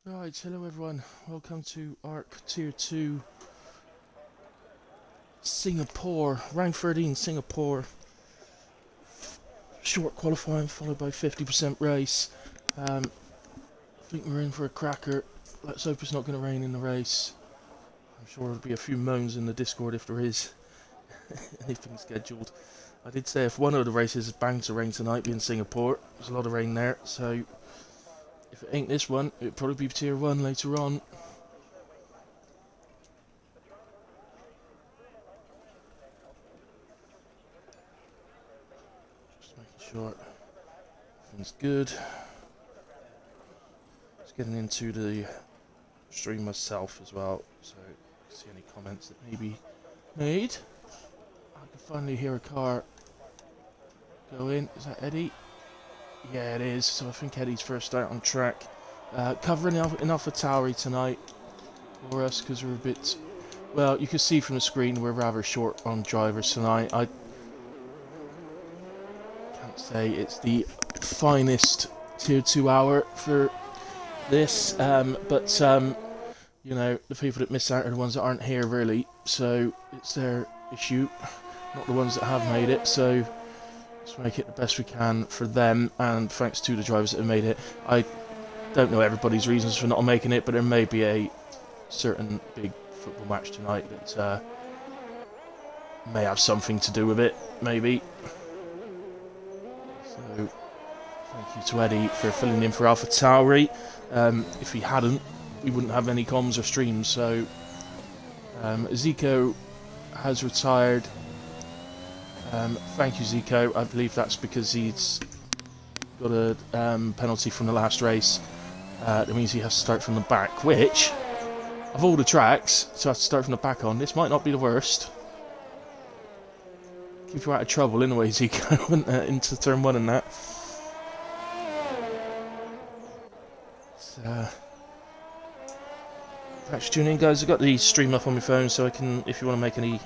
Right, hello everyone. Welcome to ARC Tier 2 Singapore, round 13 Singapore. Short qualifying followed by 50% race. I think we're in for a cracker. Let's hope it's not going to rain in the race. I'm sure there'll be a few moans in the Discord if there is anything scheduled. I did say if one of the races is bound to rain tonight, being Singapore, there's a lot of rain there, so if it ain't this one, it'll probably be Tier 1 later on. Just making sure everything's good. Just getting into the stream myself as well, so see any comments that may be made. I can finally hear a car go in. Is that Eddie? Yeah, it is. So I think Eddie's first out on track. Covering in AlphaTauri tonight for us because we're a bit... Well, you can see from the screen we're rather short on drivers tonight. I can't say it's the finest Tier 2 hour for this, but you know, the people that miss out are the ones that aren't here really, so it's their issue, not the ones that have made it, so let's make it the best we can for them, and thanks to the drivers that have made it. I don't know everybody's reasons for not making it, but there may be a certain big football match tonight that may have something to do with it, maybe. So, thank you to Eddie for filling in for AlphaTauri. If he hadn't, we wouldn't have any comms or streams, so Zico has retired. Thank you, Zico. I believe that's because he's got a penalty from the last race. That means he has to start from the back, which, of all the tracks to have to start from the back on, this might not be the worst. Keep you out of trouble in a way, Zico, into turn 1 and that. So, perhaps tune in, guys. I've got the stream up on my phone, so I can, if you want to make any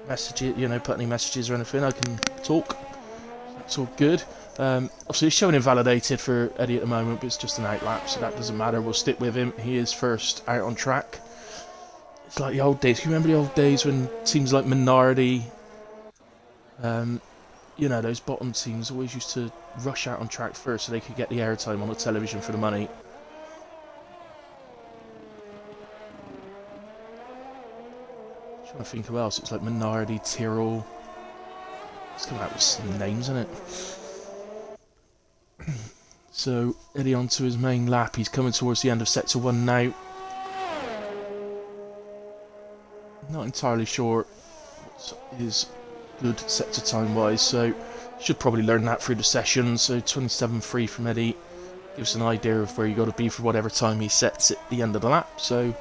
messages, you know, put any messages or anything, I can talk. That's all good. Obviously, it's showing invalidated for Eddie at the moment, but it's just an outlap, so that doesn't matter. We'll stick with him. He is first out on track. It's like the old days. Can you remember the old days when teams like Minardi, you know, those bottom teams always used to rush out on track first so they could get the airtime on the television for the money? Trying to think who else. It's like Minardi, Tyrrell. It's coming out with some names, isn't it? So, Eddie onto his main lap. He's coming towards the end of Sector 1 now. Not entirely sure what is good sector time-wise, so should probably learn that through the session. So 27.3 from Eddie gives an idea of where you got to be for whatever time he sets at the end of the lap. So,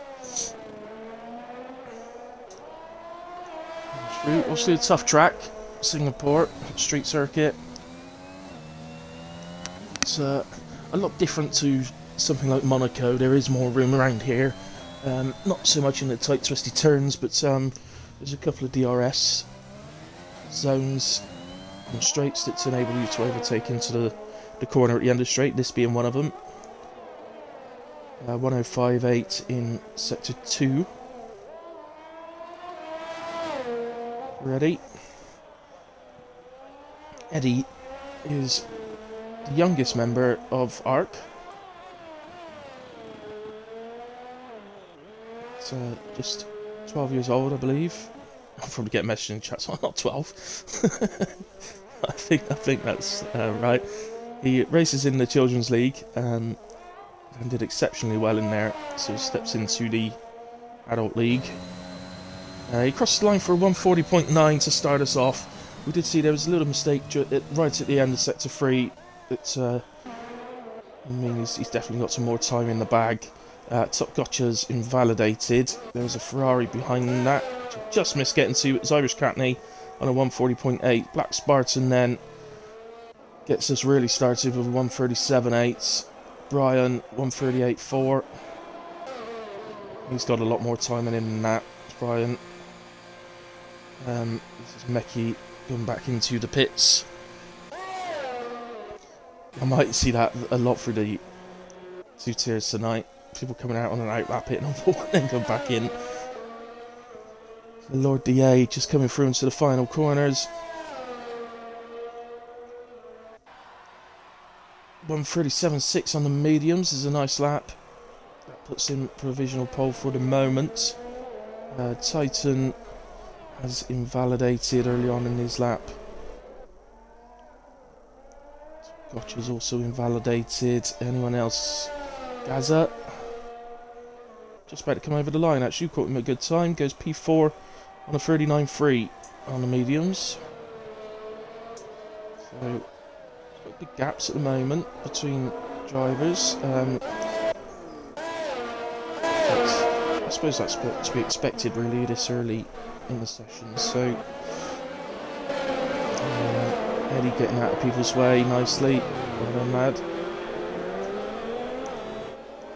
obviously a tough track, Singapore street circuit. It's a lot different to something like Monaco. There is more room around here, not so much in the tight twisty turns, but there's a couple of DRS zones and straights that enable you to overtake into the corner at the end of the straight, this being one of them. 105.8 in Sector 2. Ready. Eddie is the youngest member of ARC. It's just 12 years old, I believe. I'll probably get a message in the chat, so I'm not 12. I think that's right. He races in the Children's League and did exceptionally well in there, so he steps into the Adult League. He crossed the line for a 140.9 to start us off. We did see there was a little mistake right at the end of Sector 3. That I mean, he's definitely got some more time in the bag. Top Gotcha's invalidated. There was a Ferrari behind that. Just missed getting to. It was Irish Catney on a 140.8. Black Spartan then gets us really started with a 137.8. Brian 138.4. He's got a lot more time in him than that. Brian. This is Meki going back into the pits. I might see that a lot through the 2 tiers tonight. People coming out on an outlap, hitting on 4 and then go back in. So Lord DA just coming through into the final corners. 1:37.6 on the mediums is a nice lap. That puts in provisional pole for the moment. Titan has invalidated early on in his lap. Gotcha's also invalidated. Anyone else? Gaza. Just about to come over the line actually. Caught him at a good time. Goes P4 on a 39.3 on the mediums. So, got big gaps at the moment between drivers. I suppose that's to be expected really this early in the session. So Eddie getting out of people's way nicely. Well done, lad.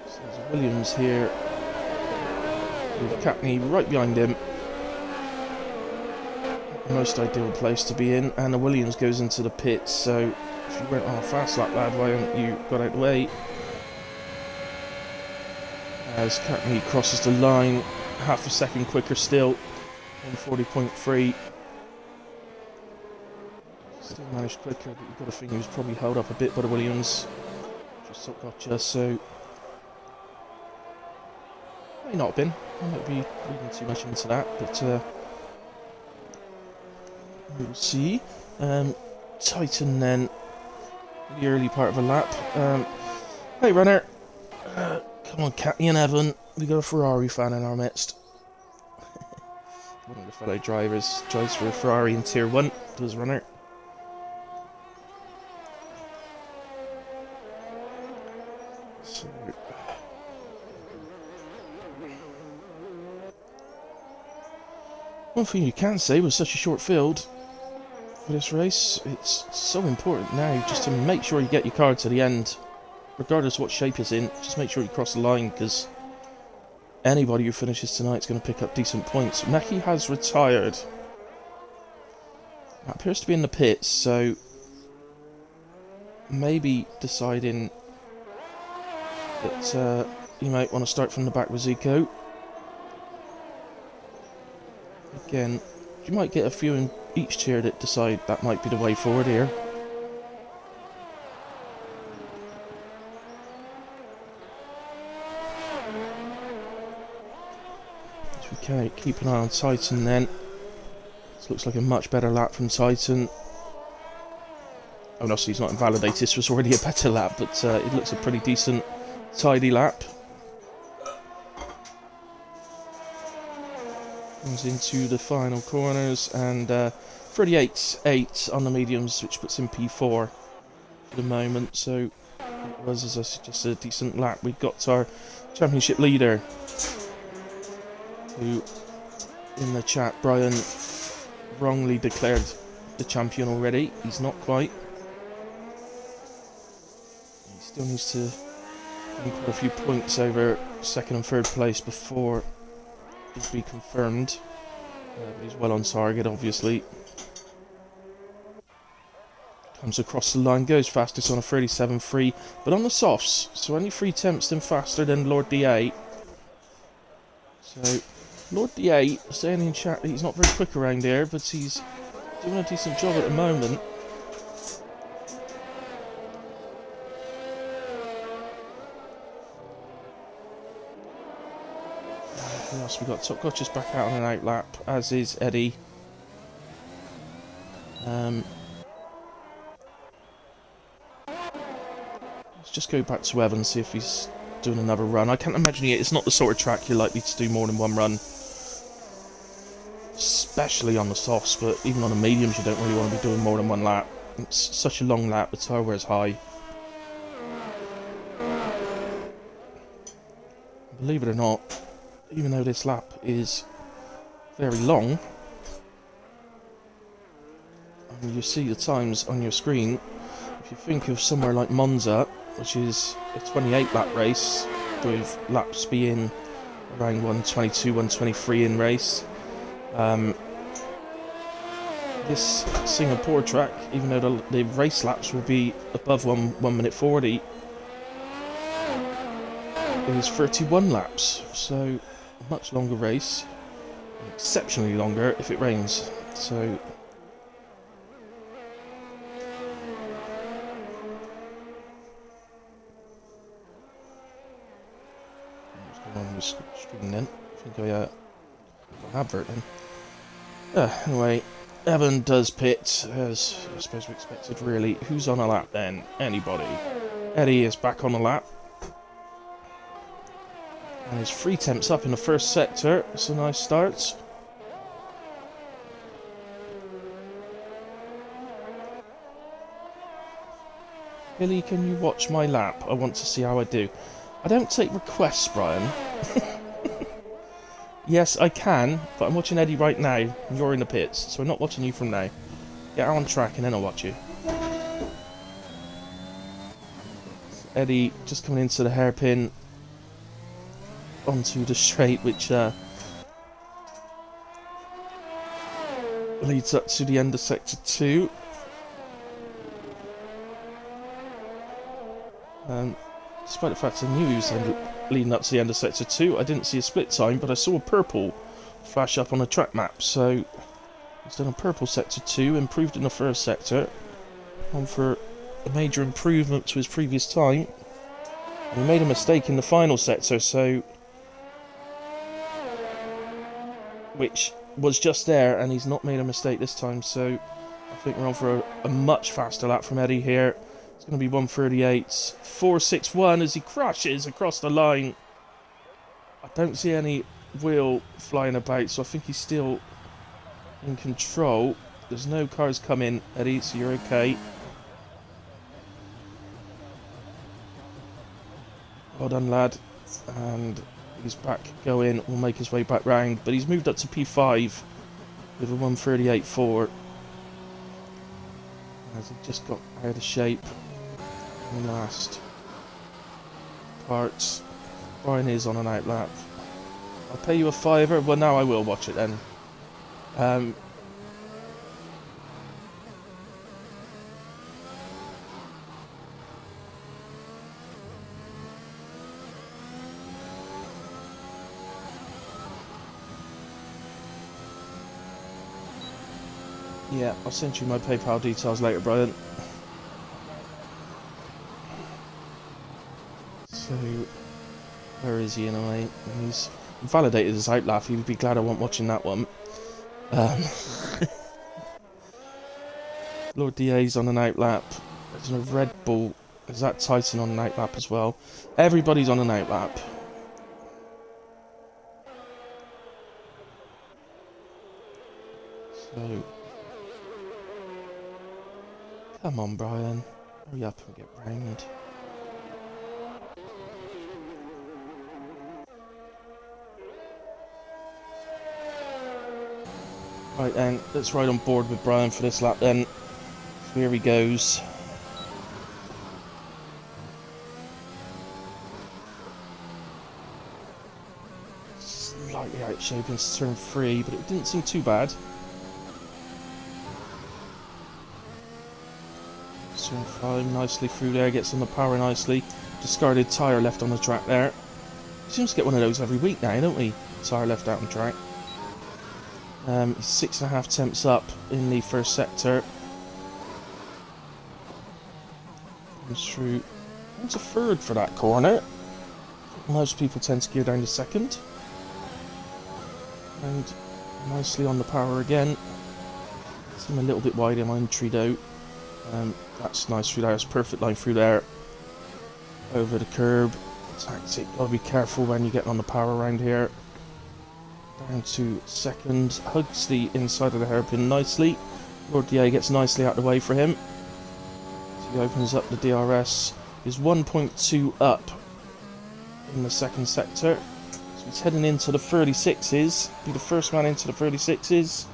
So there's Williams here with Capney right behind him. Most ideal place to be in. And the Williams goes into the pits. So if you weren't on a fast lap, lad, why haven't you got out of the way? As Capney crosses the line, half a second quicker still, 1:40.3. Still managed quicker, but you've got to think he was probably held up a bit by the Williams. Just Gotcha, so may not have been. I might be reading too much into that, but we'll see. Titan then, the early part of a lap. Hey runner. Come on, Catney and Evan. We got a Ferrari fan in our midst. One of the fellow drivers drives for a Ferrari in Tier 1. Does runner. So, one thing you can say with such a short field for this race, it's so important now just to make sure you get your car to the end. Regardless of what shape it's in, just make sure you cross the line, because anybody who finishes tonight is going to pick up decent points. Mackie has retired. That appears to be in the pits, so maybe deciding that you might want to start from the back with Zico. Again, you might get a few in each tier that decide that might be the way forward here. Okay, keep an eye on Titan then. This looks like a much better lap from Titan. Oh no, so he's not invalidated, this was already a better lap, but it looks a pretty decent, tidy lap. Comes into the final corners, and 38.8 on the mediums, which puts in P4 for the moment, so it was, as I suggested, a decent lap. We've got our championship leader, who in the chat, Brian, wrongly declared the champion already. He's not quite. He still needs to put a few points over second and third place before it be confirmed. But he's well on target, obviously. Comes across the line, goes fastest on a 37.3, but on the softs, so only 3 tenths than faster than Lord DA. So Lord DA saying in chat that he's not very quick around here, but he's doing a decent job at the moment. Who else we got? Top Gotcha's back out on an out lap, as is Eddie. Let's just go back to Evan and see if he's doing another run. I can't imagine it. It's not the sort of track you're likely to do more than one run, especially on the softs, but even on the mediums you don't really want to be doing more than one lap. It's such a long lap, the tyre wear's high. Believe it or not, even though this lap is very long, and you see the times on your screen, if you think of somewhere like Monza, which is a 28 lap race with laps being around 122, 123 in race, this Singapore track, even though the race laps will be above 1 minute 40, is 31 laps, so a much longer race, exceptionally longer if it rains. So what's going on with screen then? I think I got an advert then. Anyway, Evan does pit, as I suppose we expected really. Who's on a lap then? Anybody. Eddie is back on a lap. And his 3 temps up in the first sector. It's a nice start. Billy, can you watch my lap? I want to see how I do. I don't take requests, Brian. Yes, I can, but I'm watching Eddie right now, and you're in the pits, so I'm not watching you from now. Get on track and then I'll watch you. Eddie just coming into the hairpin onto the straight, which leads up to the end of sector 2. Despite the fact I knew he was leading up to the end of sector 2, I didn't see a split time, but I saw a purple flash up on the track map. So he's done a purple sector 2, improved in the first sector, on for a major improvement to his previous time. And he made a mistake in the final sector, so which was just there, and he's not made a mistake this time. So I think we're on for a much faster lap from Eddie here. It's going to be 1:38, 4:61 as he crashes across the line. I don't see any wheel flying about, so I think he's still in control. There's no cars coming, Eddie, so you're okay. Well done, lad. And he's back going. Will make his way back round, but he's moved up to P5 with a 1:38.4. As he just got out of shape in the last parts. Brian is on an outlap. I'll pay you a fiver. Well, now I will watch it then. Yeah, I'll send you my PayPal details later, Brian. So, where is he anyway? He's validated his outlap. He would be glad I wasn't watching that one. Lord DA's on an outlap. There's a Red Bull. Is that Titan on an outlap as well? Everybody's on an outlap. So, come on, Brian. Hurry up and get round. Right then, let's ride on board with Brian for this lap then. So here he goes. Slightly out shape into turn 3, but it didn't seem too bad. Turn 5, nicely through there, gets on the power nicely. Discarded tyre left on the track there. He seems to get one of those every week now, don't we? Tyre left out on track. He's 6.5 temps up in the first sector. Comes through into third for that corner. Most people tend to gear down to second. And nicely on the power again. Seem a little bit wide in my entry though. That's nice through there. It's perfect line through there. Over the curb. Tactic. Gotta be careful when you're getting on the power around here. Down to second, hugs the inside of the hairpin nicely. Lord DA gets nicely out of the way for him. So he opens up the DRS. He's 1.2 up in the second sector. So he's heading into the 36s. Be the first man into the 36s.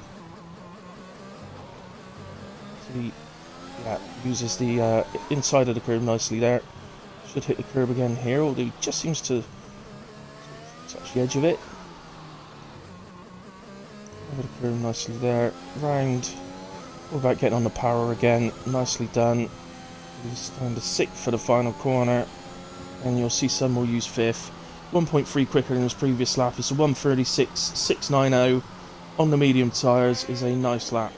So he uses the inside of the curb nicely there. Should hit the curb again here, although he just seems to touch the edge of it. Over the curve nicely there, round, all about getting on the power again, nicely done. He's down to 6th for the final corner, and you'll see some will use 5th. 1.3 quicker than his previous lap. It's a 1:36.690 on the medium tyres. Is a nice lap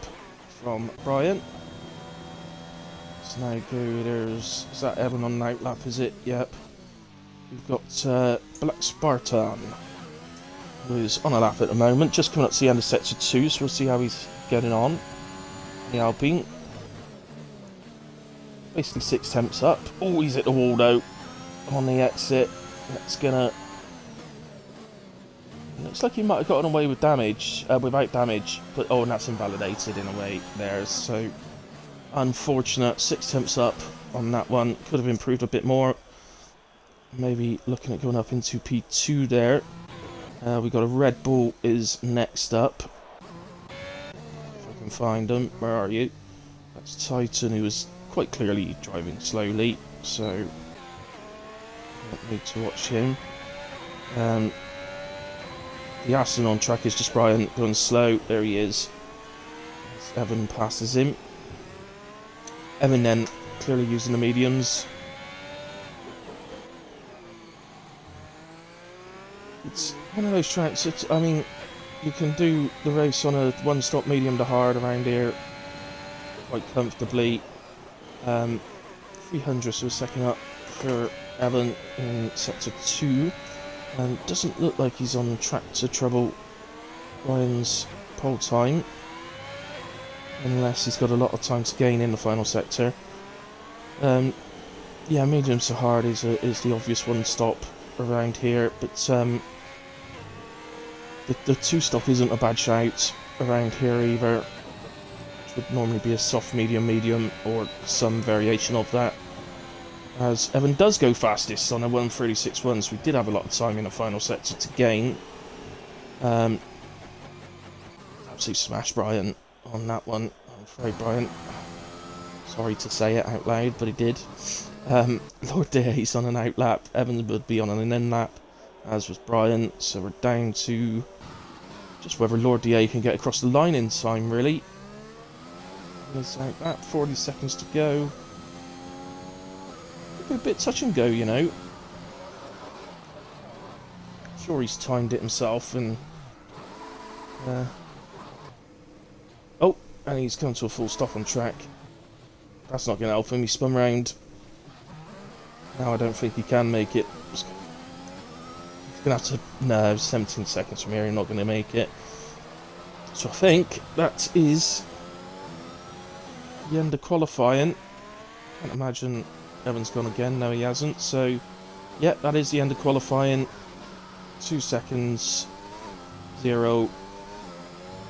from Brian. So now go, is that Evan on an out lap, is it? Yep. We've got Black Spartan, who is on a lap at the moment, just coming up to the end of sector 2, so we'll see how he's getting on. The Alpine. Basically 6 temps up. Oh, he's at the wall though, on the exit. That's gonna... Looks like he might have gotten away with damage, without damage, but oh, and that's invalidated in a way there, so unfortunate. 6 temps up on that one. Could have improved a bit more. Maybe looking at going up into P2 there. We got a Red Bull is next up. If I can find them. Where are you? That's Titan, who is quite clearly driving slowly, so don't need to watch him. The Aston on track is just Brian going slow. There he is. Evan passes him. Evan then clearly using the mediums. It's one of those tracks, I mean, you can do the race on a one-stop medium to hard around here quite comfortably. 300, so a second up for Evan in sector 2. Doesn't look like he's on track to trouble Brian's pole time, unless he's got a lot of time to gain in the final sector. Yeah, medium to hard is the obvious one stop around here, but the 2-stop isn't a bad shout around here either, which would normally be a soft medium or some variation of that. As Evan does go fastest on a 1:36.1, so we did have a lot of time in the final sector to gain. Absolutely smashed Brian on that one. I'm afraid Brian, sorry to say it out loud, but he did. Lord DA's on an out lap. Evans would be on an in lap, as was Brian. So we're down to just whether Lord DA can get across the line in time, really. There's like that, 40 seconds to go. Could be a bit touch and go, you know. Sure, he's timed it himself, and oh, and he's come to a full stop on track. That's not going to help him. He spun round. Now I don't think he can make it. He's going to have to... No, 17 seconds from here, he's not going to make it. So I think that is the end of qualifying. Can't imagine Evan's gone again. No, he hasn't. So, yeah, that is the end of qualifying. 2 seconds. 0.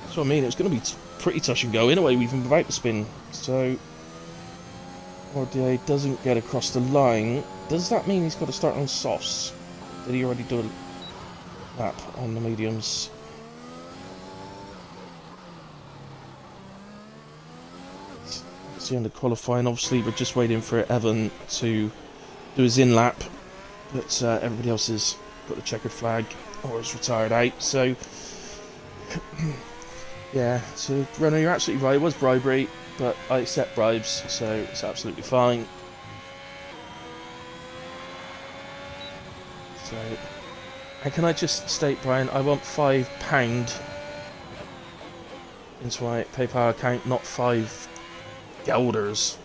That's what I mean. It's going to be pretty touch and go in a way, even without the spin. So, RDA doesn't get across the line. Does that mean he's got to start on softs? Did he already do a lap on the mediums? It's the end of qualifying. Obviously, we're just waiting for Evan to do his in lap, but everybody else has got the checkered flag or is retired out. So, yeah. So, Renault, you're absolutely right. It was bribery, but I accept bribes, so it's absolutely fine. So, and can I just state, Brian, I want £5 into my PayPal account, not 5 guilders.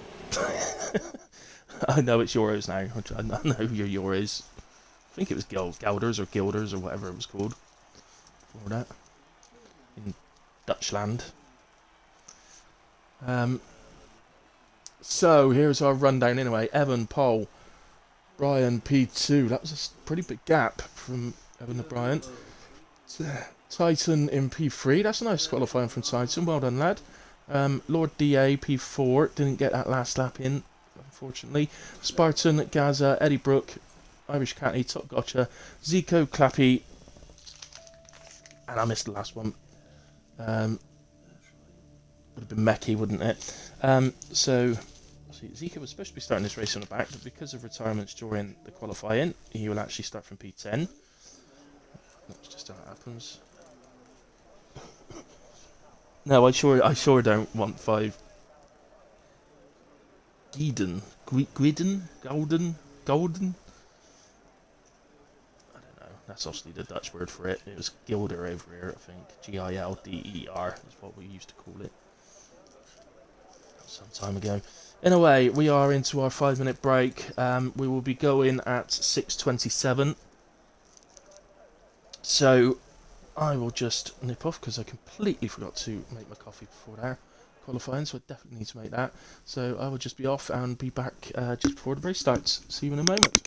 I know it's euros now. I know your euros. I think it was guilders or guilders or whatever it was called for that in Dutchland. So here's our rundown anyway. Evan pole, Brian P2. That was a pretty big gap from Evan to Brian. Titan in P3. That's a nice qualifying from Titan. Well done, lad. Lord DA P4. Didn't get that last lap in, unfortunately. Spartan, Gaza, Eddie Brook, Irish Catty, Top Gotcha, Zico, Clappy, and I missed the last one. Would have been Meki, wouldn't it? So Zika was supposed to be starting this race on the back, but because of retirements during the qualifying, he will actually start from P10. That's just how it happens. No, I sure don't want 5. Golden? I don't know. That's obviously the Dutch word for it. It was Gilder over here, I think. Gilder is what we used to call it some time ago. Anyway, we are into our 5-minute break. We will be going at 6:27. So I will just nip off because I completely forgot to make my coffee before there qualifying, so I definitely need to make that. So I will just be off and be back just before the race starts. See you in a moment.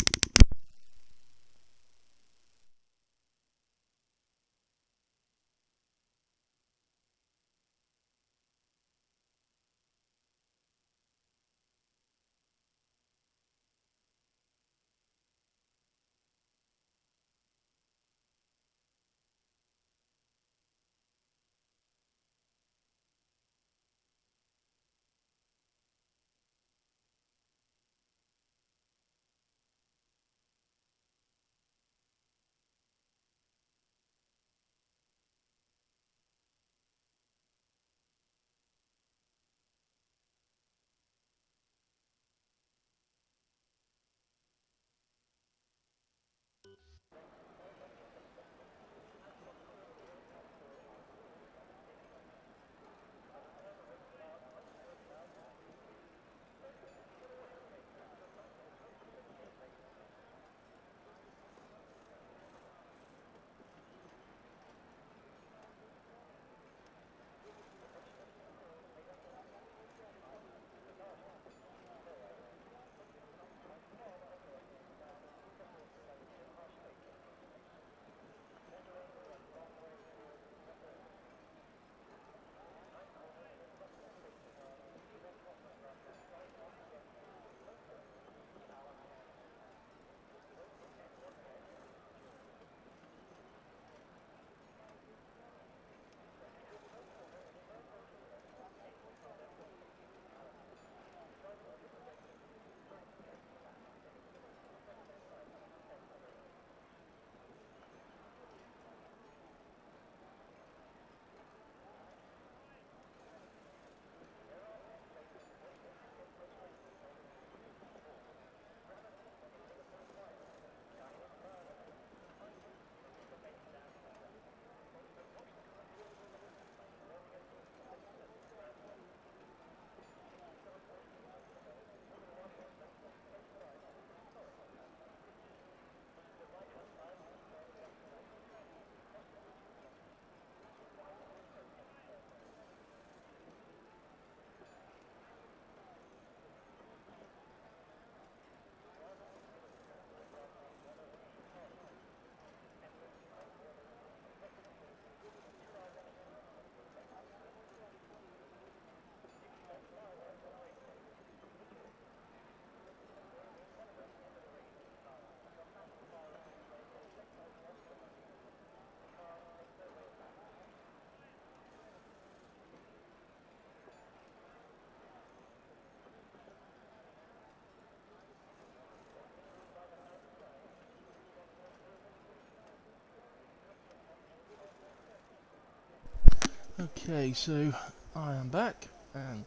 Okay, so I am back, and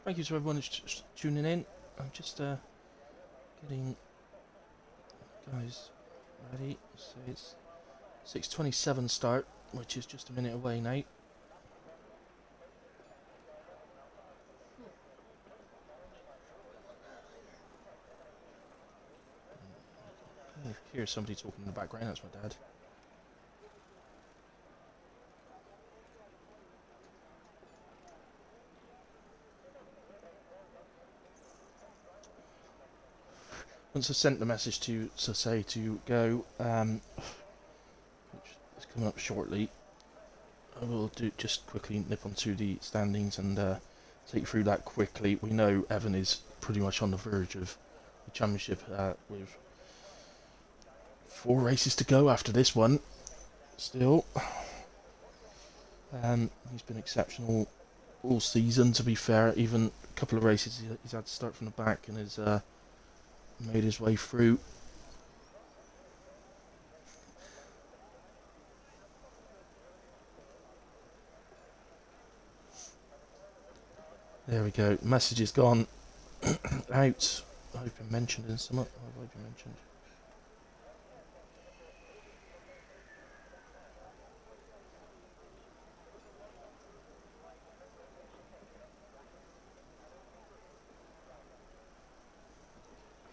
thank you to everyone who's tuning in. I'm just getting guys ready. So it's 6:27 start, which is just a minute away now. I hear somebody talking in the background. That's my dad. Once I've sent the message to say to go, which is coming up shortly, I will just quickly nip onto the standings and take you through that quickly. We know Evan is pretty much on the verge of the championship with 4 races to go after this one. Still, he's been exceptional all season. To be fair, even a couple of races he's had to start from the back and has made his way through. There we go. Message is gone out. I've been mentioned in some. Have I been mentioned?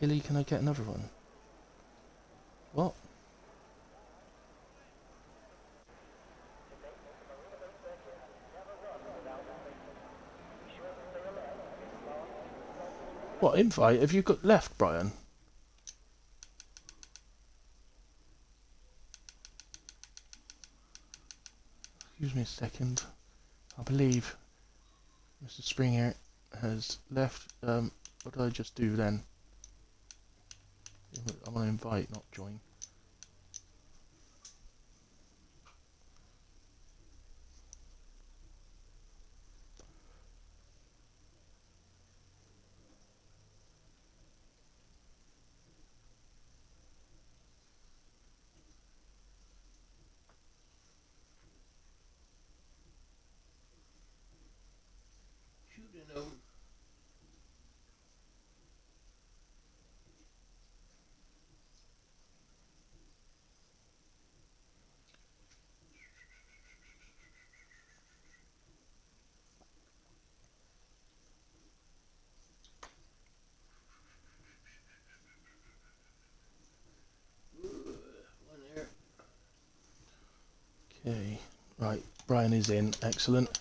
Illy, can I get another one? What? What invite have you got left, Brian? Excuse me a second. I believe Mr. Springer has left. What did I just do then? I want to invite, not join. Okay, right, Brian is in, excellent.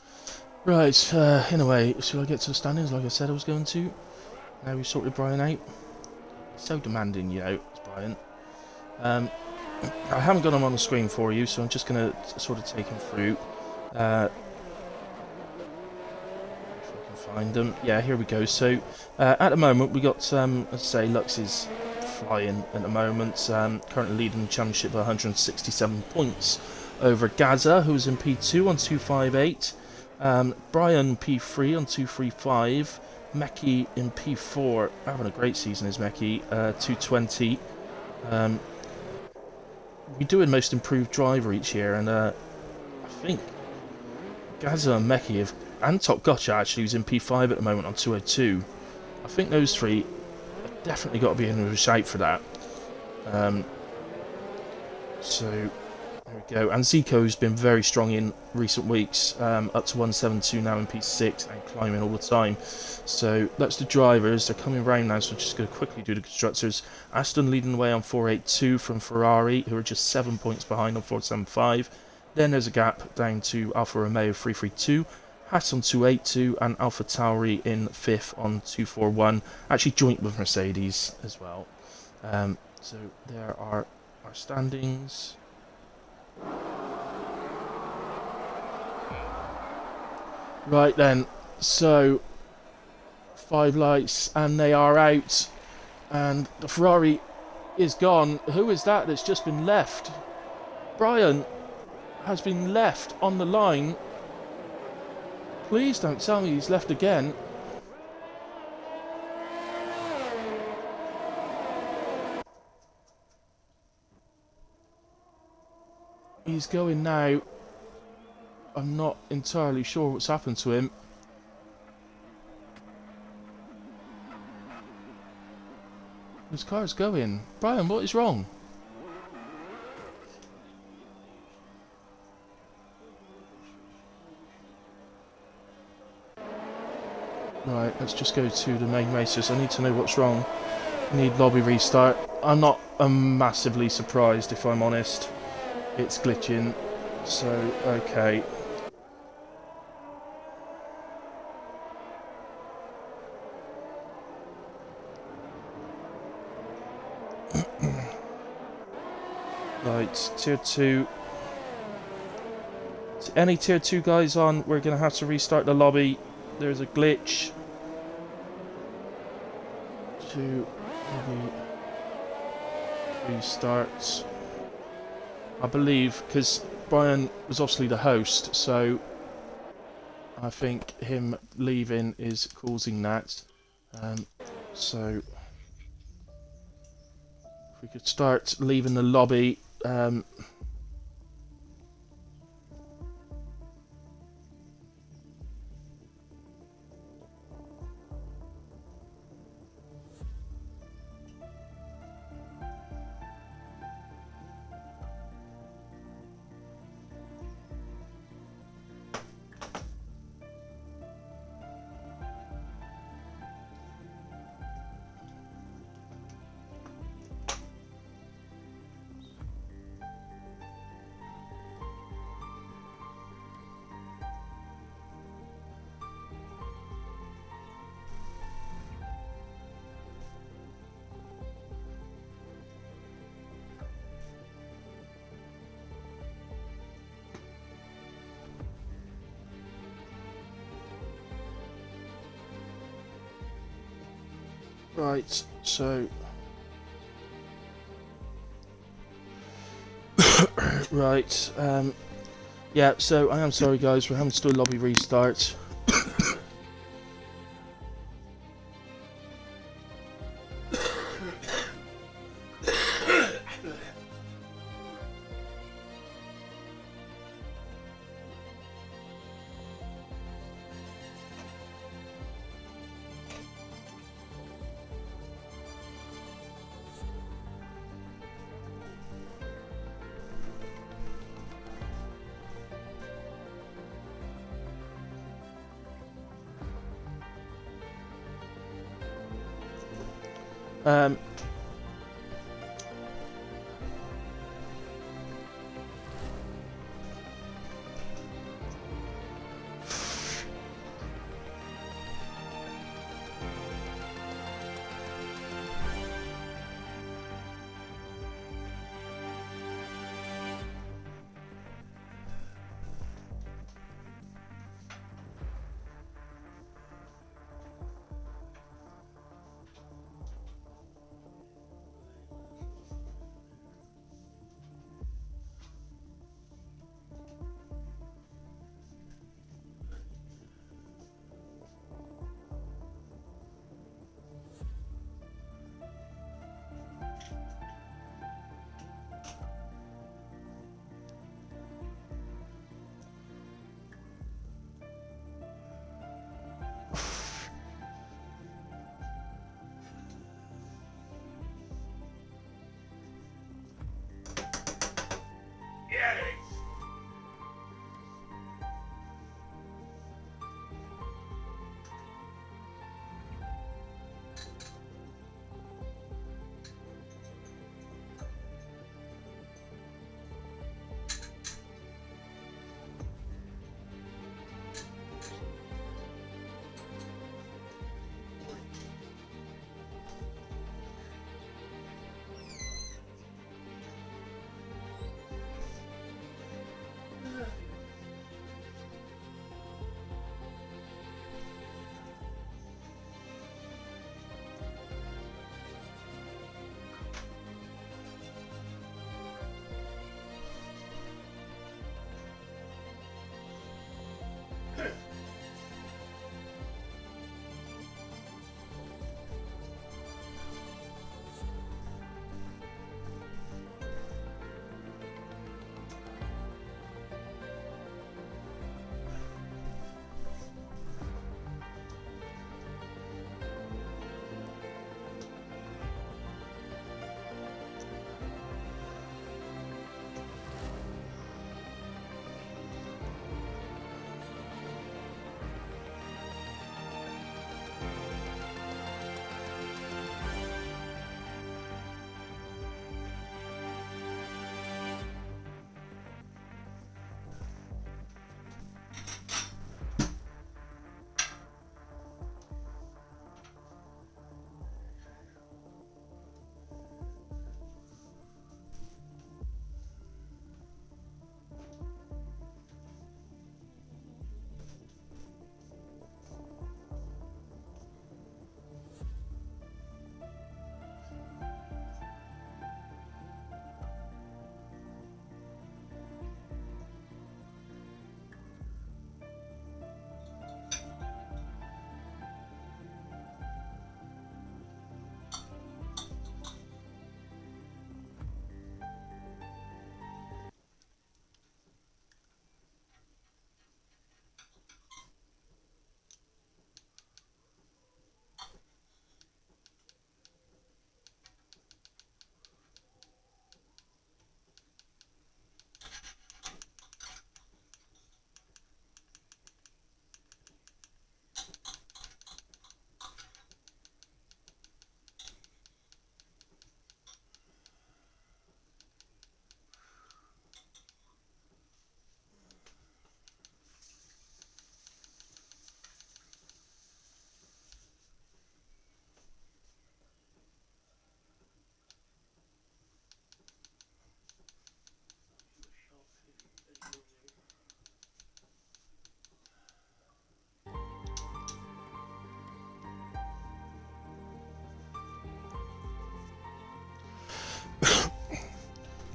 Right, anyway, shall I get to the standings like I said I was going to? Now we sorted Brian out. So demanding, you know, it's Brian. I haven't got him on the screen for you, so I'm just going to sort of take him through. If I can find them. Yeah, here we go. So, at the moment, we got, as I say, Lux is flying at the moment, currently leading the championship by 167 points over Gaza, who's in P2 on 258, Brian P3 on 235, Meki in P4, having a great season is Meki, 220. We do a most improved driver each year, and I think Gaza and Meki have, and Top Gotcha actually, who's in P5 at the moment on 202. I think those three have definitely got to be in a shout for that. So there we go. And Zico's been very strong in recent weeks, up to 172 now in P6 and climbing all the time. So that's the drivers. They're coming round now, so I'm just going to quickly do the constructors. Aston leading the way on 482 from Ferrari, who are just 7 points behind on 475. Then there's a gap down to Alfa Romeo 332. Haas on 282 and Alpha Tauri in 5th on 241. Actually joint with Mercedes as well. So there are our standings. Right then, so 5 lights and they are out, and the Ferrari is gone. Who is that that's just been left? Brian has been left on the line. Please don't tell me he's left again. He's going now. I'm not entirely sure what's happened to him. His car's going. Brian, what is wrong? Right, let's just go to the main races. I need to know what's wrong. I need lobby restart. I'm not massively surprised, if I'm honest. It's glitching. So, okay. Right, tier 2. Any tier 2 guys on, we're going to have to restart the lobby. There's a glitch. To lobby restart. I believe, because Brian was obviously the host, so I think him leaving is causing that. So if we could start leaving the lobby. Right, so... right, yeah, so I am sorry guys, we're having to do a lobby restart. Um,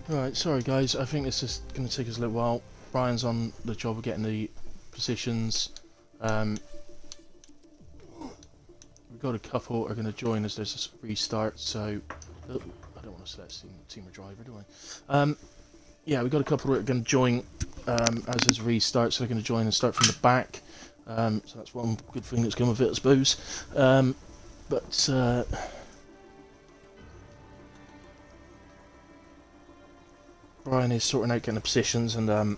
Right, sorry guys, I think this is going to take us a little while. Brian's on the job of getting the positions. We've got a couple are going to join as there's a restart, so... Oh, I don't want to select team or driver, do I? Yeah, we've got a couple that are going to join as there's a restart, so they're going to join and start from the back. So that's one good thing that's come of it, I suppose. Brian is sorting out getting the positions, and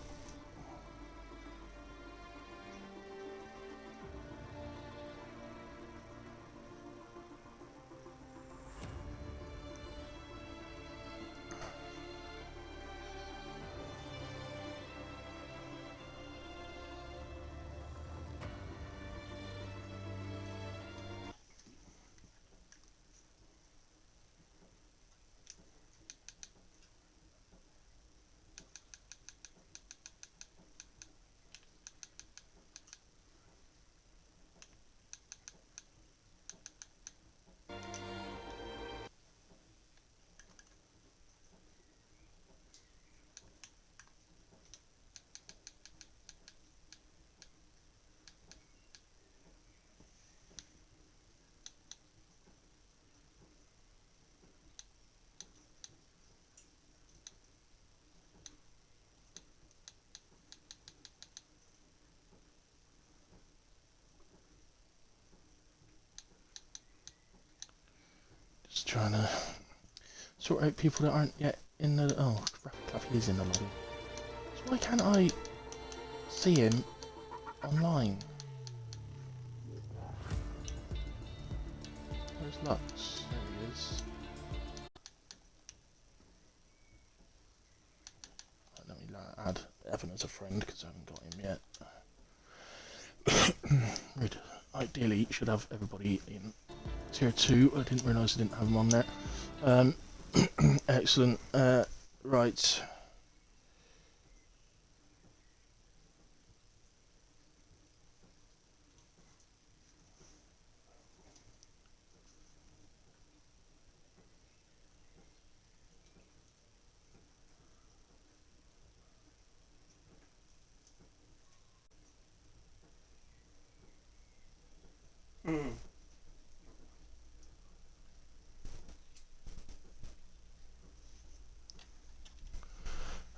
just trying to sort out people that aren't yet in the... Oh, Raffy is in the lobby. So why can't I see him online? Where's Lux? There he is. Let me add Evan as a friend because I haven't got him yet. Ideally, should have everybody in tier 2. I didn't realise I didn't have them on there. Excellent. Right.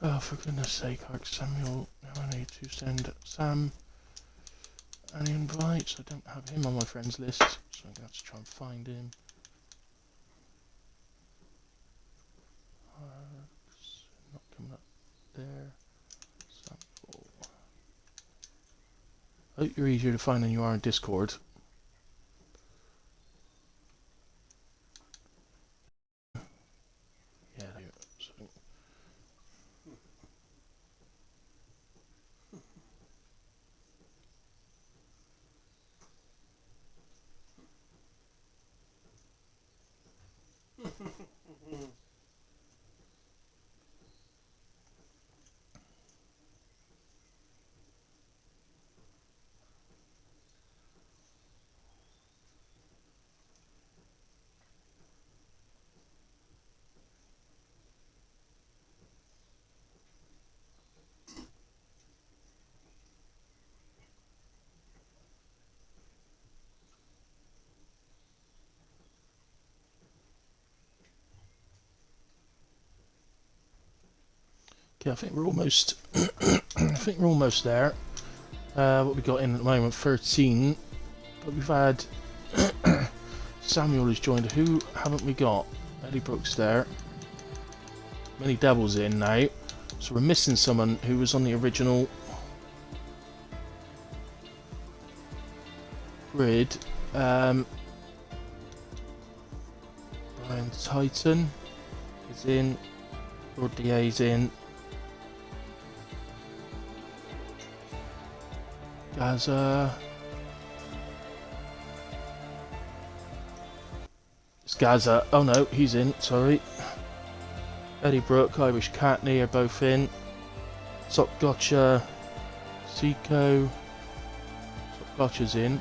Oh, for goodness sake, Ark Samuel, now I need to send Sam an invite. I don't have him on my friends list, so I'm going to have to try and find him. Not coming up there. Sample. I hope you're easier to find than you are in Discord. Yeah, there you go. Okay, I think we're almost. I think we're almost there. What we got in at the moment, 13. But we've had Samuel has joined. Who haven't we got? Eddie Brooks there. Many Devils in now. So we're missing someone who was on the original grid. Brian Titan is in. Lord DA's in. Gaza. It's Gaza. Oh no, he's in. Sorry. Eddie Brooke, Irish Catney are both in. Sock Gotcha. Seiko. Sock Gotcha's in.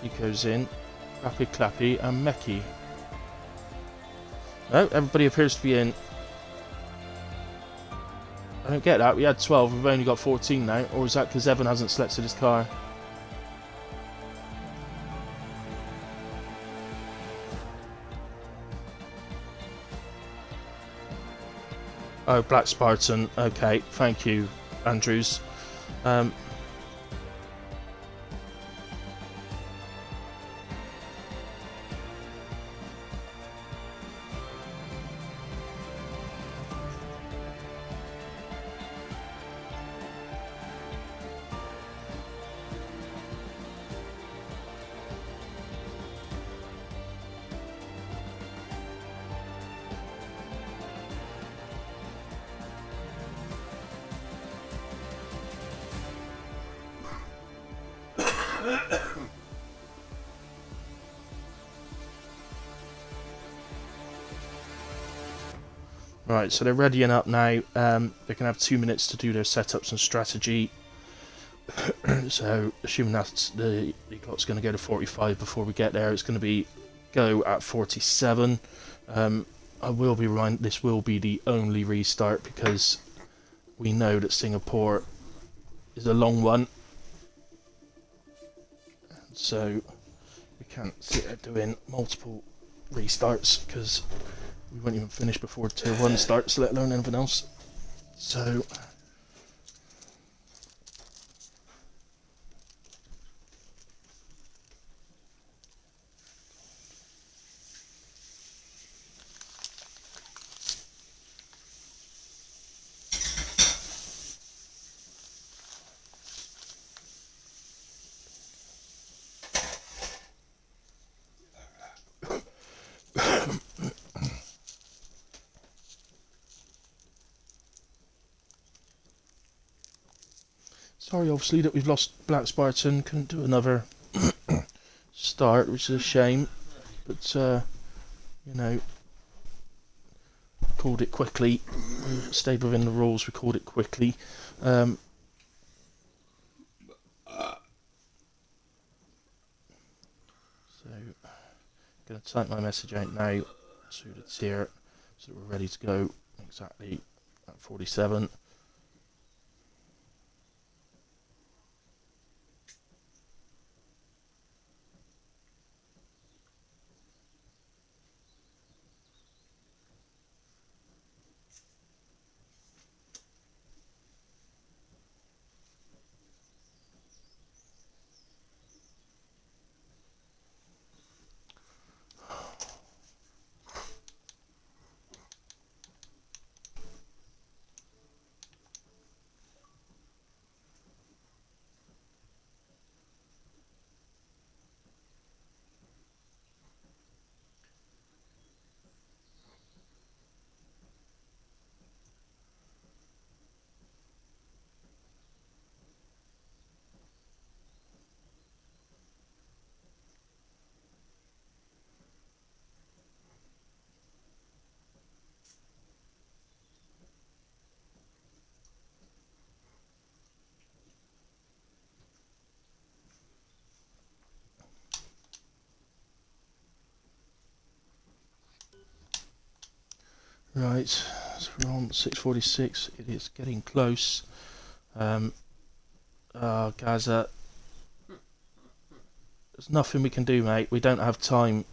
Seiko's in. Rapid Clappy and Meki. No, everybody appears to be in. I don't get that. We had 12, we've only got 14 now. Or is that because Evan hasn't selected his car? Oh, Black Spartan. Okay, thank you, Andrews. Right, so they're readying up now. They're going to have 2 minutes to do their setups and strategy. So, assuming that's the clock's going to go to 45 before we get there, it's going to be go at 47. I will be reminded this will be the only restart because we know that Singapore is a long one. So, we can't sit there doing multiple restarts because we won't even finish before Tier 1 starts, let alone anything else. So... Sorry, obviously, that we've lost Black Spartan. Couldn't do another start, which is a shame. But, you know, called it quickly. We stayed within the rules, we called it quickly. So, going to type my message out now to the tier so we're ready to go exactly at 47. Right, so we're on 6:46. It is getting close. Gaza, there's nothing we can do, mate. We don't have time.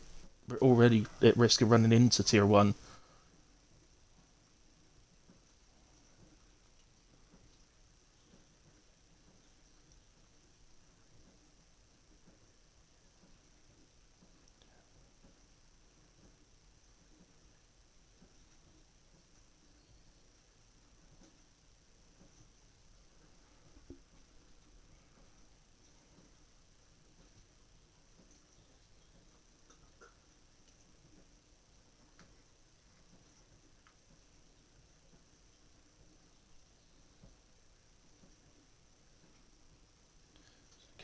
We're already at risk of running into Tier 1.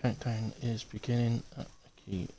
Countdown is beginning at the key.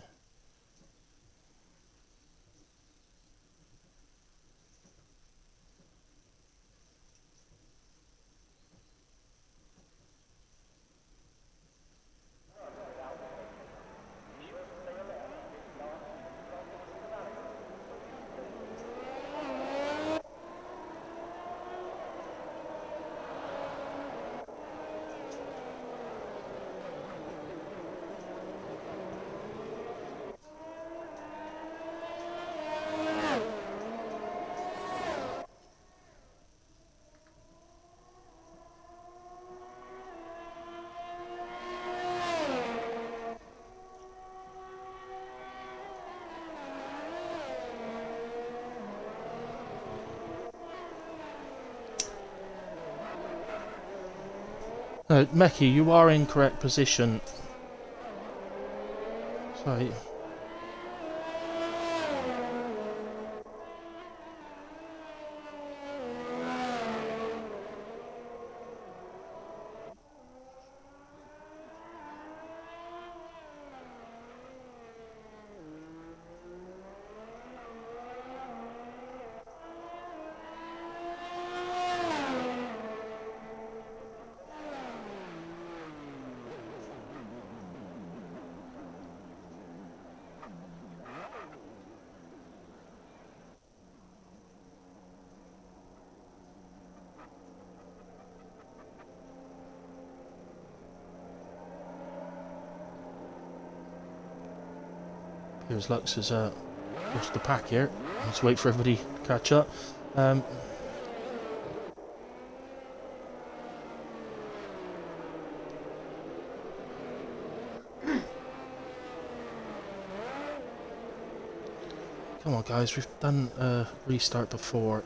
No, Meki, you are in correct position. Sorry. Here's Lux has lost the pack here. Let's wait for everybody to catch up. Come on guys, we've done a restart before.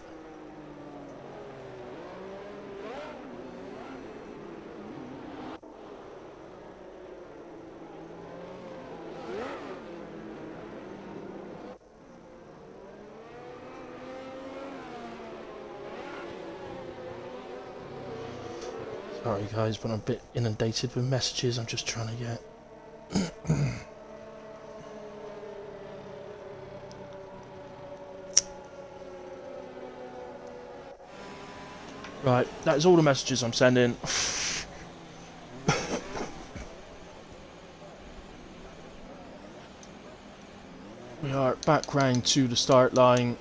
Sorry guys, but I'm a bit inundated with messages. I'm just trying to get... Right, that's all the messages I'm sending. We are back round to the start line.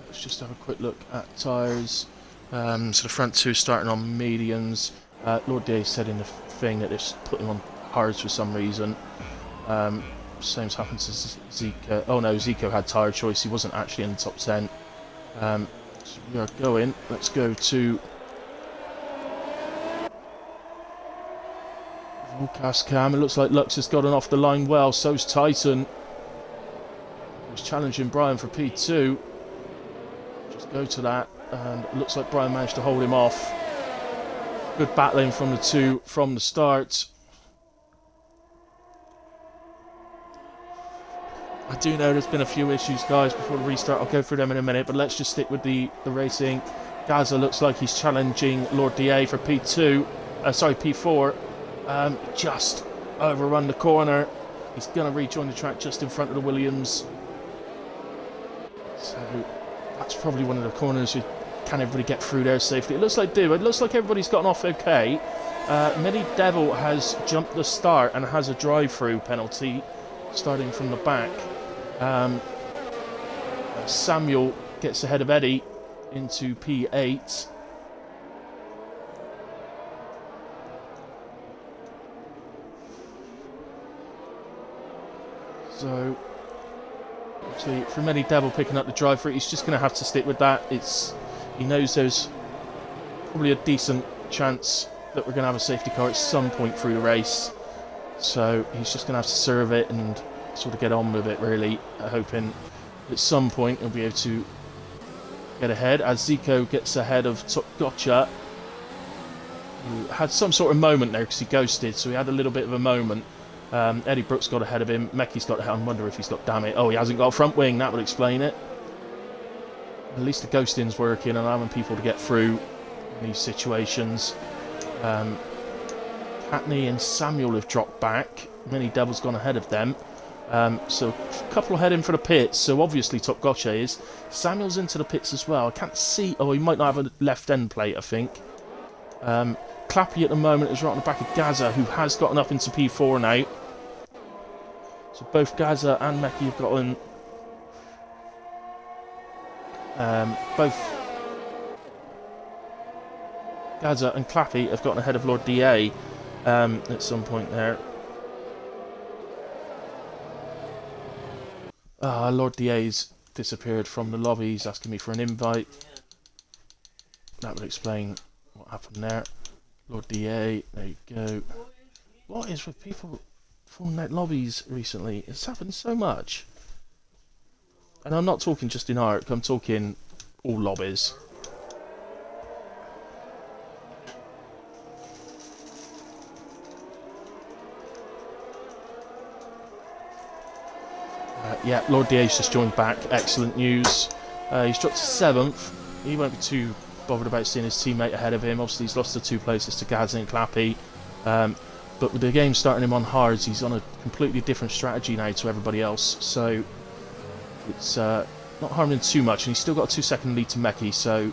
Let's just have a quick look at tyres. So the front two starting on mediums. Lord DA said in the thing that they're putting on hards for some reason. Same's happened to Zico. Oh no, Zico had tyre choice. He wasn't actually in the top 10. So we are going. Let's go to Volcast Cam. It looks like Lux has gotten off the line well. So's Titan. He was challenging Brian for P2. Just go to that. And it looks like Brian managed to hold him off. Good battling from the two from the start. I do know there's been a few issues, guys, before the restart. I'll go through them in a minute, but let's just stick with the racing. Gaza looks like he's challenging Lord DA for P2. Sorry, P4. Just overrun the corner. He's going to rejoin the track just in front of the Williams. So that's probably one of the corners. Can everybody get through there safely? It looks like It looks like everybody's gotten off okay. Mini Devil has jumped the start and has a drive-through penalty starting from the back. Samuel gets ahead of Eddie into P8. So, obviously, for Mini Devil picking up the drive-through, he's just going to have to stick with that. He knows there's probably a decent chance that we're going to have a safety car at some point through the race. So he's just going to have to serve it and sort of get on with it, really, hoping at some point he'll be able to get ahead. As Zico gets ahead of Top Gotcha, who had some sort of moment there because he ghosted, so he had a little bit of a moment. Eddie Brooks got ahead of him. Meki's got ahead. I wonder if he's got damn it. Oh, he hasn't got a front wing. That would explain it. At least the ghosting's working and allowing people to get through in these situations. Hatney and Samuel have dropped back. Mini Devil's gone ahead of them. So a couple heading for the pits. So obviously Top Gotcha is. Samuel's into the pits as well. I can't see. Oh, he might not have a left end plate, I think. Clappy at the moment is right on the back of Gaza, who has gotten up into P4 now. So both Gaza and Meki have gotten... both Gaza and Clappy have gotten ahead of Lord DA at some point there. Lord DA's disappeared from the lobby. He's asking me for an invite. That would explain what happened there. Lord DA, there you go. What is with people falling out lobbies recently? It's happened so much. And I'm not talking just in ARC, I'm talking all lobbies. Yeah, Lord DA's just joined back. Excellent news. He's dropped to 7th. He won't be too bothered about seeing his teammate ahead of him. Obviously, he's lost the 2 places to Gazza and Clappy. But with the game starting him on hards, he's on a completely different strategy now to everybody else. So it's not harming him too much. And he's still got a 2-second lead to Meki, so...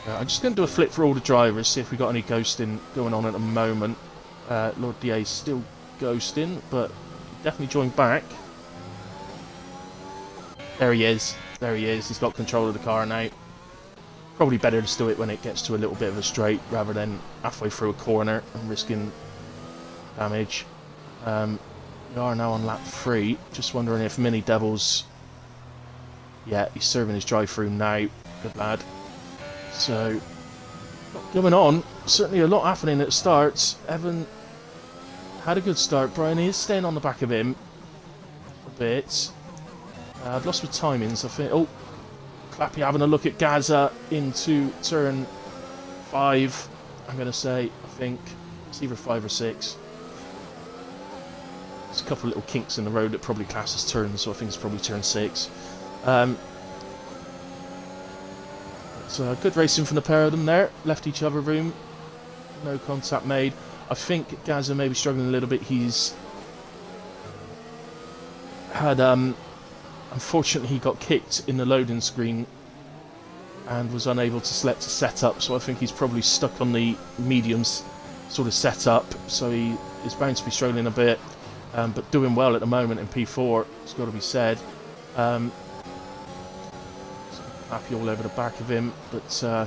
I'm just going to do a flip for all the drivers, see if we got any ghosting going on at the moment. Lord DA's still ghosting, but definitely joined back. There he is. There he is. He's got control of the car now. Probably better to do it when it gets to a little bit of a straight rather than halfway through a corner and risking damage. We are now on lap 3. Just wondering if Mini Devil's... Yeah, he's serving his drive-through now. Good lad. So, going on. Certainly a lot happening at the start. Evan had a good start. Brian is staying on the back of him a bit. I've lost my timings, I think. Oh, Clappy having a look at Gaza into turn 5. I'm going to say, I think it's either 5 or 6. There's a couple of little kinks in the road that probably class as turns, so I think it's probably turn 6. So good racing from the pair of them there. Left each other room. No contact made. I think Gaza may be struggling a little bit. He's had... Unfortunately, he got kicked in the loading screen and was unable to select a setup, so I think he's probably stuck on the mediums sort of setup, so he is bound to be struggling a bit, but doing well at the moment in P4, it's got to be said. Happy all over the back of him, but yeah,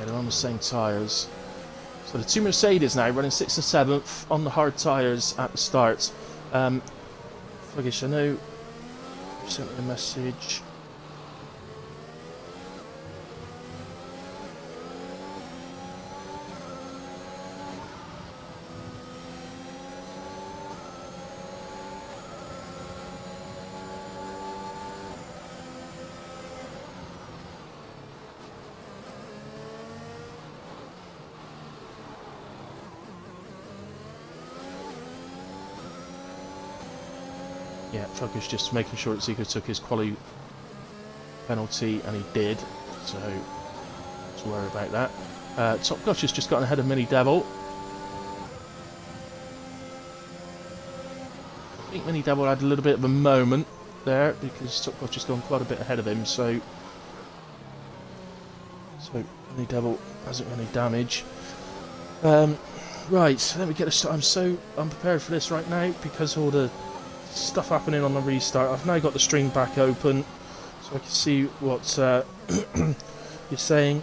they're on the same tyres. So the 2 Mercedes now running 6th and 7th on the hard tyres at the start. Fuggish, I know you sent me a message. Yeah, Fuggish just making sure that Zico took his quali penalty, and he did, so not to worry about that. Top Gosh has just gotten ahead of Mini Devil. I think Mini Devil had a little bit of a moment there, because Top Gosh has gone quite a bit ahead of him, so Mini Devil hasn't got any damage. Right, let me get a start. I'm so unprepared for this right now, because all the stuff happening on the restart. I've now got the stream back open so I can see what you're saying.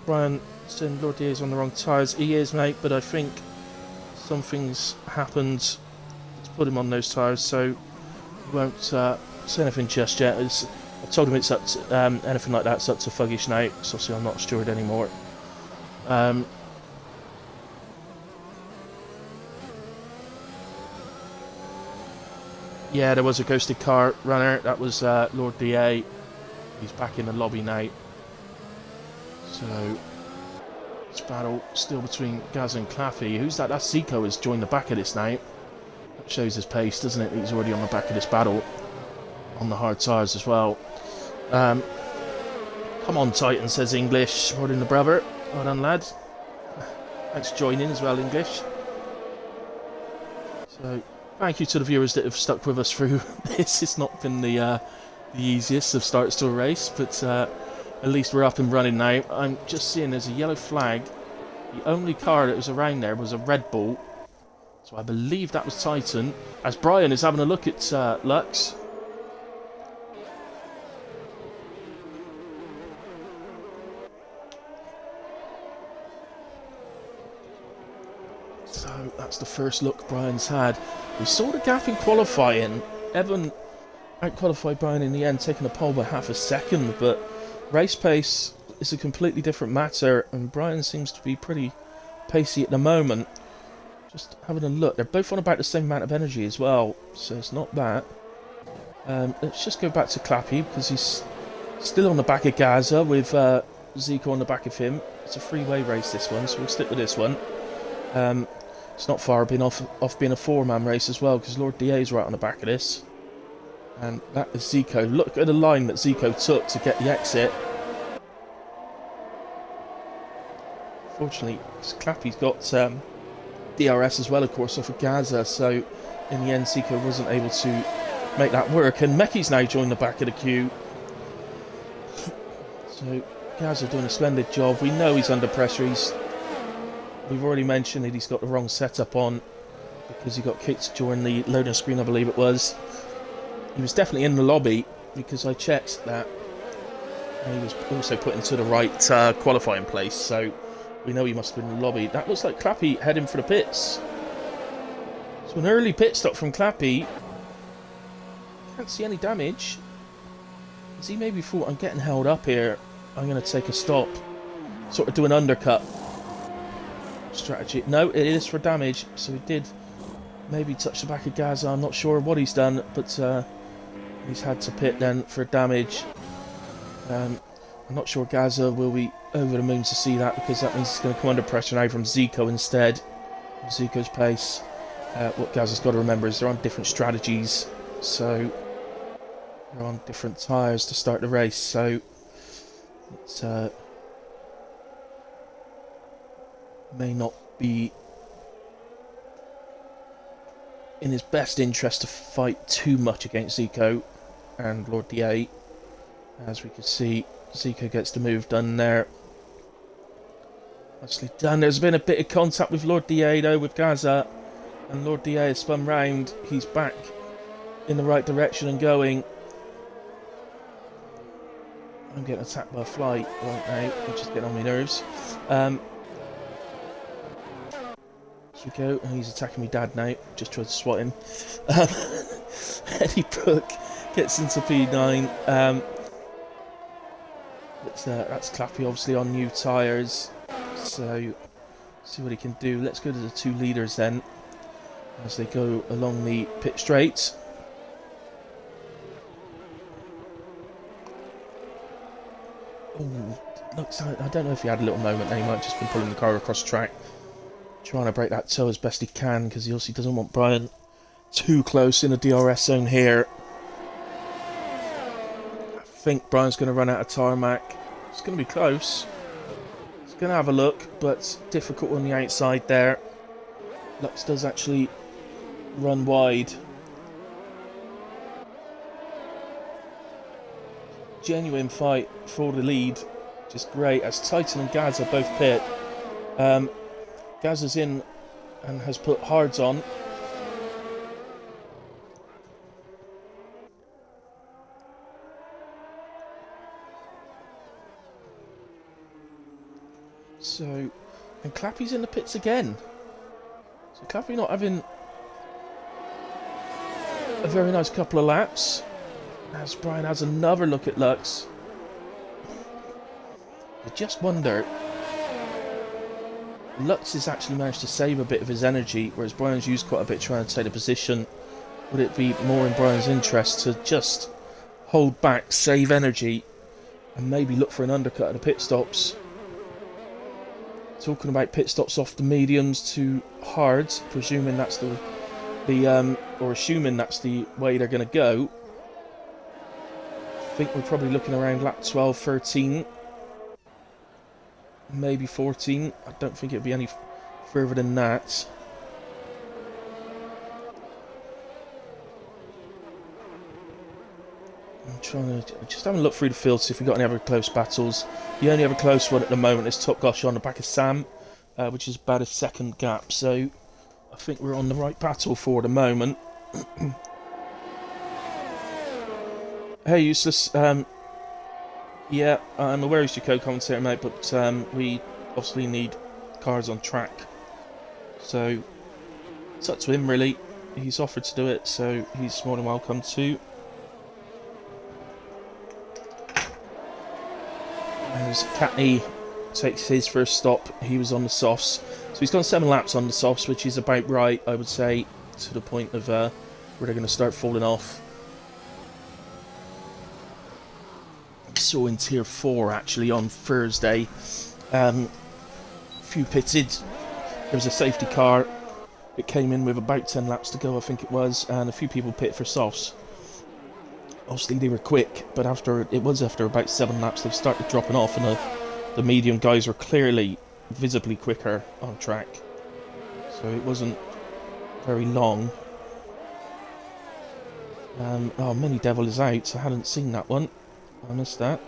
Brian saying Lord D is on the wrong tyres. He is, mate, but I think something's happened to put him on those tyres, so we won't say anything just yet. I told him it's up to, anything like that's up to Fuggish now, so obviously I'm not a steward anymore. Yeah, there was a ghosted car runner. That was Lord DA. He's back in the lobby now. So, this battle still between Gaz and Claffy. Who's that? That's Zico has joined the back of this now. That shows his pace, doesn't it? He's already on the back of this battle. On the hard tyres as well. Come on, Titan, says English. Well done, the brother. Well done, lad. Thanks for joining as well, English. So... thank you to the viewers that have stuck with us through this. It's not been the easiest of starts to a race, but at least we're up and running now. I'm just seeing there's a yellow flag. The only car that was around there was a Red Bull, so I believe that was Titan. As Brian is having a look at Lux. So that's the first look Brian's had. We saw the gap in qualifying. Evan out-qualified Brian in the end, taking a pole by half a second, but race pace is a completely different matter, and Brian seems to be pretty pacey at the moment. Just having a look, they're both on about the same amount of energy as well, so it's not that. Let's just go back to Clappy, because he's still on the back of Gaza with Zico on the back of him. It's a three-way race, this one, so we'll stick with this one. It's not far off being a four-man race as well, because Lord DA's right on the back of this. And that is Zico. Look at the line that Zico took to get the exit. Fortunately, Clappy's got DRS as well, of course, off of Gaza, so in the end Zico wasn't able to make that work. And Meki's now joined the back of the queue. So Gaza doing a splendid job. We know he's under pressure. We've already mentioned that he's got the wrong setup on because he got kicked during the loading screen, I believe it was. He was definitely in the lobby because I checked that. And he was also put into the right qualifying place, so we know he must have been in the lobby. That looks like Clappy heading for the pits. So an early pit stop from Clappy. Can't see any damage. Has he maybe thought, I'm getting held up here, I'm going to take a stop. Sort of do an undercut strategy. No, it is for damage. So he did maybe touch the back of Gaza. I'm not sure what he's done, but he's had to pit then for damage. I'm not sure Gaza will be over the moon to see that, because that means he's going to come under pressure now from Zico instead. Zico's pace. What Gaza's got to remember is they're on different strategies, so they're on different tyres to start the race, so it's may not be in his best interest to fight too much against Zico and Lord DA. As we can see, Zico gets the move done there. Nicely done. There's been a bit of contact with Lord DA though, with Gaza, and Lord DA has spun round. He's back in the right direction and going. I'm getting attacked by a fly right now, which is getting on my nerves. So we go, and he's attacking me dad now. Just tried to swat him. Eddie Brooke gets into P9. That's Clappy, obviously on new tyres. So see what he can do. Let's go to the two leaders then, as they go along the pit straight. Oh, looks like, I don't know if he had a little moment there. He might have just been pulling the car across the track, trying to break that toe as best he can, because he obviously doesn't want Brian too close in the DRS zone here. I think Brian's going to run out of tarmac. It's going to be close. He's going to have a look, but difficult on the outside there. Lux does actually run wide. Genuine fight for the lead, just great, as Titan and Gaza both pit. Gaza's in and has put hards on. So, and Clappy's in the pits again. So Clappy not having a very nice couple of laps, as Brian has another look at Lux. I just wonder, Lux has actually managed to save a bit of his energy, whereas Brian's used quite a bit trying to take the position. Would it be more in Brian's interest to just hold back, save energy, and maybe look for an undercut at the pit stops? Talking about pit stops off the mediums to hards, presuming that's or assuming that's the way they're going to go. I think we're probably looking around lap 12, 13, maybe 14. I don't think it'll be any further than that. I'm trying to just have a look through the field, see if we've got any other close battles. The only other close one at the moment is Top Gosh on the back of Sam, which is about a second gap. So I think we're on the right battle for the moment. Hey, Useless. Yeah, I'm aware he's your co-commentator, mate, but we obviously need cars on track. So it's up to him, really. He's offered to do it, so he's more than welcome to. As Catney takes his first stop, he was on the softs. So he's gone 7 laps on the softs, which is about right, I would say, to the point of where they're going to start falling off. saw in Tier 4 actually on Thursday. Few pitted. There was a safety car. It came in with about 10 laps to go, I think it was, and a few people pitted for softs. Obviously they were quick, but after about 7 laps they started dropping off, and the medium guys were clearly visibly quicker on track. So it wasn't very long. Oh, Mini Devil is out, so I hadn't seen that one. I missed that.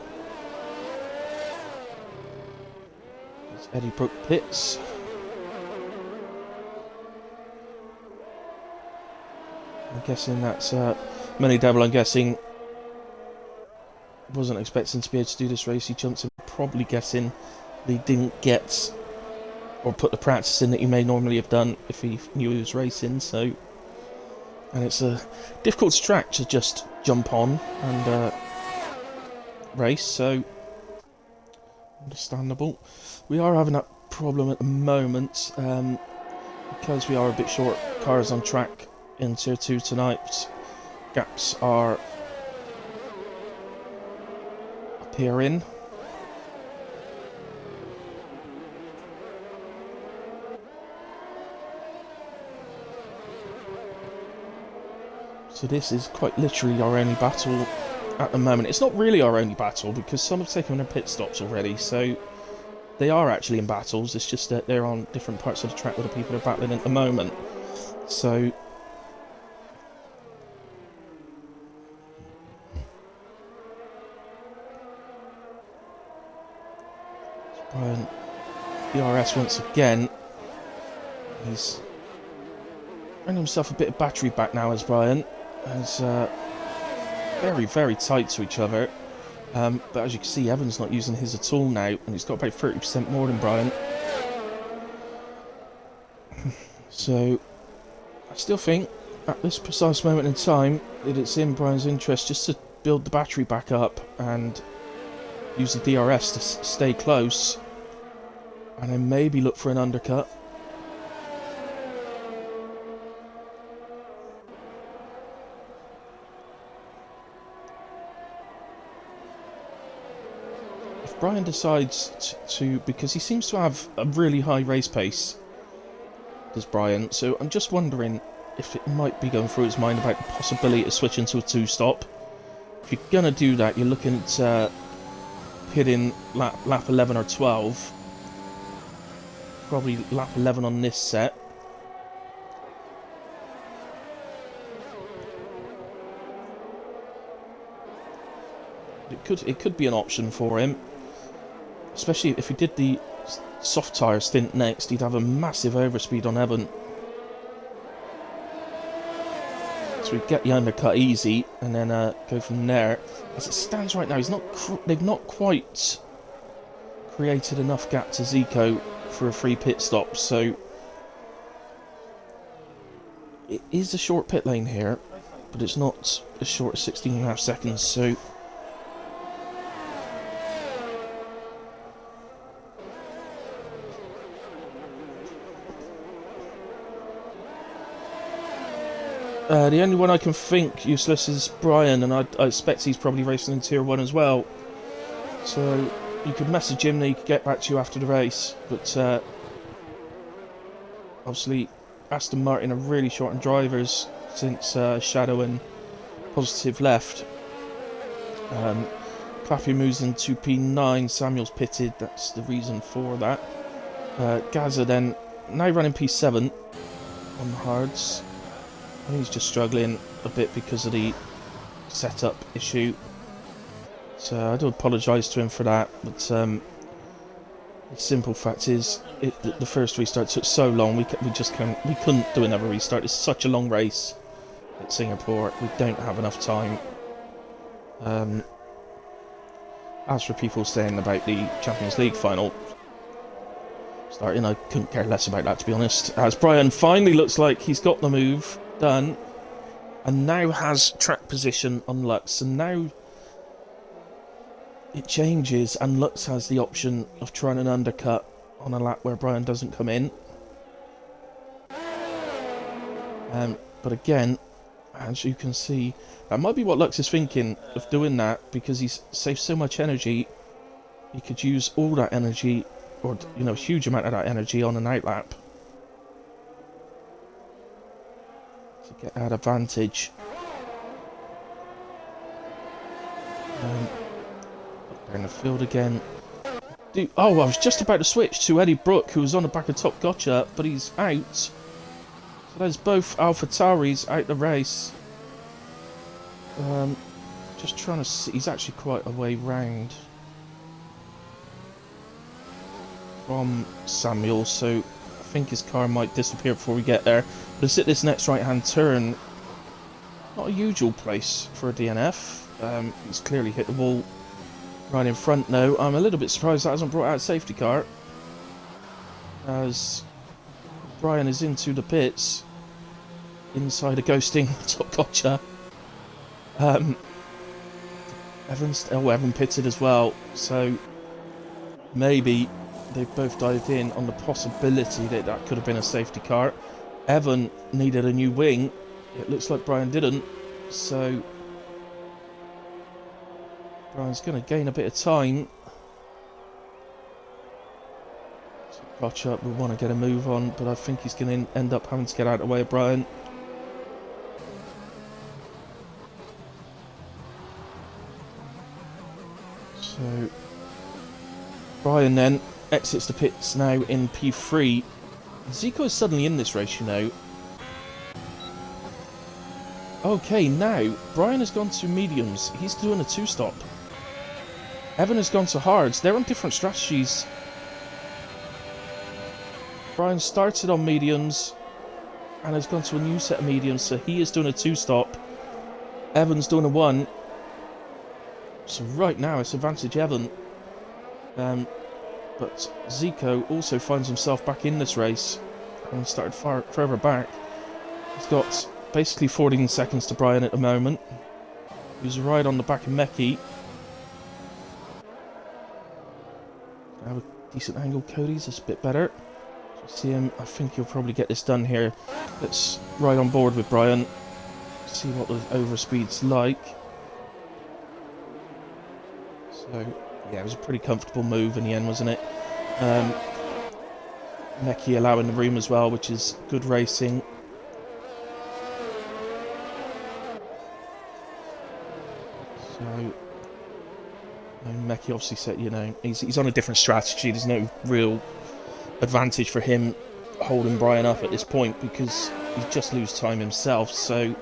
It's Eddie Brooke pits. I'm guessing that's Mini Devil. I'm guessing wasn't expecting to be able to do this race. He jumped in, probably guessing that he didn't get or put the practice in that he may normally have done if he knew he was racing. So, and it's a difficult track to just jump on and race. So, understandable. We are having that problem at the moment because we are a bit short cars on track in Tier 2 tonight. Gaps are appearing. So this is quite literally our only battle at the moment. It's not really our only battle because some have taken their pit stops already, so they are actually in battles. It's just that they're on different parts of the track where the people are battling at the moment. So Brian DRS once again. He's earned himself a bit of battery back now as Brian. As very, very tight to each other. But as you can see, Evan's not using his at all now, and he's got about 30% more than Brian. So I still think at this precise moment in time that it's in Brian's interest just to build the battery back up and use the DRS to stay close, and then maybe look for an undercut. If Brian decides to, because he seems to have a really high race pace, does Brian, so I'm just wondering if it might be going through his mind about the possibility of switching to a two-stop. If you're going to do that, you're looking at hitting lap 11 or 12. Probably lap 11 on this set. It could be an option for him, especially if he did the soft tyre stint next. He'd have a massive overspeed on Evan, so we'd get the undercut easy and then go from there. As it stands right now, they've not quite created enough gap to Zico for a free pit stop, so it is a short pit lane here, but it's not as short as 16.5 seconds, so the only one I can think useless is Brian, and I expect he's probably racing in Tier 1 as well. So you could message him and he could get back to you after the race. But obviously Aston Martin are really short on drivers since Shadow and Positive left. Claffey moves into P9, Samuel's pitted, that's the reason for that. Gaza then now running P7 on the hards. He's just struggling a bit because of the setup issue, so I do apologise to him for that. But the simple fact is, the first restart took so long. We couldn't do another restart. It's such a long race at Singapore. We don't have enough time. As for people saying about the Champions League final starting, I couldn't care less about that, to be honest. As Brian finally looks like he's got the move done and now has track position on Lux, and now it changes and Lux has the option of trying an undercut on a lap where Brian doesn't come in. But again, As you can see, that might be what Lux is thinking of doing that, because he's saved so much energy. He could use all that energy, or, you know, a huge amount of that energy on an outlap to get that advantage. They're in the field again. Oh, I was just about to switch to Eddie Brooke, who was on the back of Top Gotcha, but he's out. So there's both AlphaTauris out the race. Just trying to see. He's actually quite a way round from Samuel, so I think his car might disappear before we get there. But it's at this next right-hand turn. Not a usual place for a DNF. He's clearly hit the wall right in front now. I'm a little bit surprised that hasn't brought out a safety car, as Brian is into the pits inside a ghosting Top Gotcha. Evan pitted as well, so maybe they've both dived in on the possibility that that could have been a safety car. Evan needed a new wing. It looks like Brian didn't, so Brian's going to gain a bit of time. Gotcha will want to get a move on, but I think he's going to end up having to get out of the way of Brian. So Brian then exits the pits now in P3. Zico is suddenly in this race, you know. Okay, now Brian has gone to mediums. He's doing a two-stop. Evan has gone to hards. They're on different strategies. Brian started on mediums and has gone to a new set of mediums, so he is doing a two-stop. Evan's doing a one. So right now it's advantage Evan. But Zico also finds himself back in this race and started further back. He's got basically 14 seconds to Brian at the moment. He's right on the back of Meki. Have a decent angle, Cody's a bit better. See him, I think he'll probably get this done here. Let's ride on board with Brian. See what the overspeed's like. So, yeah, it was a pretty comfortable move in the end, wasn't it? Meki allowing the room as well, which is good racing. So, Meki obviously said, you know, he's on a different strategy. There's no real advantage for him holding Brian up at this point because he just lose time himself. So,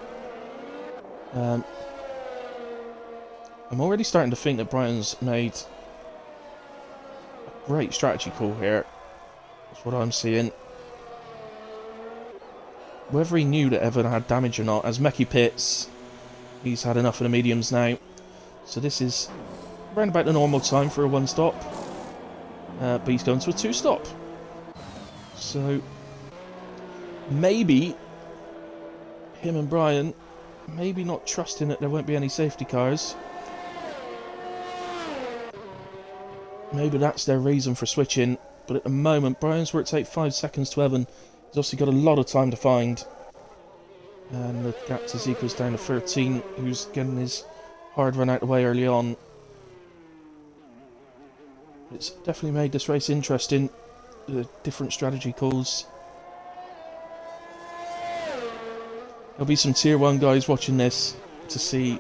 I'm already starting to think that Brian's made a great strategy call here. That's what I'm seeing. Whether he knew that Evan had damage or not, as Meki pits, he's had enough of the mediums now. So this is around about the normal time for a one-stop. But he's going to a two-stop. So maybe him and Brian, maybe not trusting that there won't be any safety cars. Maybe that's their reason for switching, but at the moment Brian's worked out 5 seconds to Evan. He's obviously got a lot of time to find, and the gap to Zico's down to 13, who's getting his hard run out the way early on. It's definitely made this race interesting. The different strategy calls. There'll be some tier 1 guys watching this to see,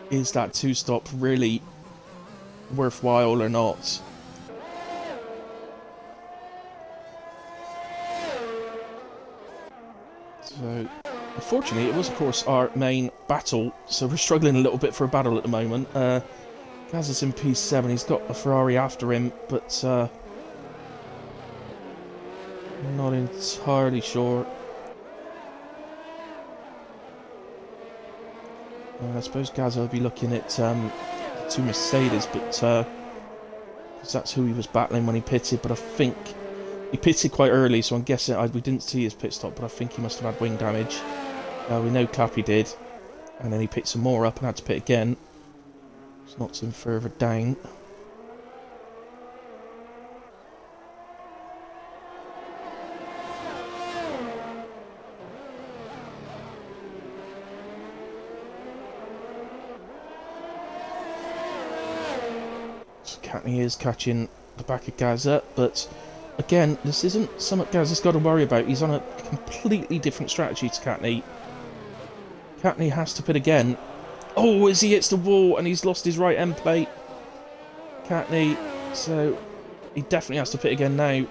is that two-stop really worthwhile or not? So, unfortunately, it was of course our main battle, so we're struggling a little bit for a battle at the moment. Gaz is in P7, he's got a Ferrari after him, but I'm not entirely sure. I suppose Gaz will be looking at two Mercedes, but because that's who he was battling when he pitted. But I think he pitted quite early, so I'm guessing we didn't see his pit stop, but I think he must have had wing damage. We know Clappy did, and then he picked some more up and had to pit again. It's knocked him further down. Catney is catching the back of Gazza, but again, this isn't something Gazza's got to worry about. He's on a completely different strategy to Catney. Catney has to pit again. Oh, as he hits the wall and he's lost his right end plate. Catney, so he definitely has to pit again now.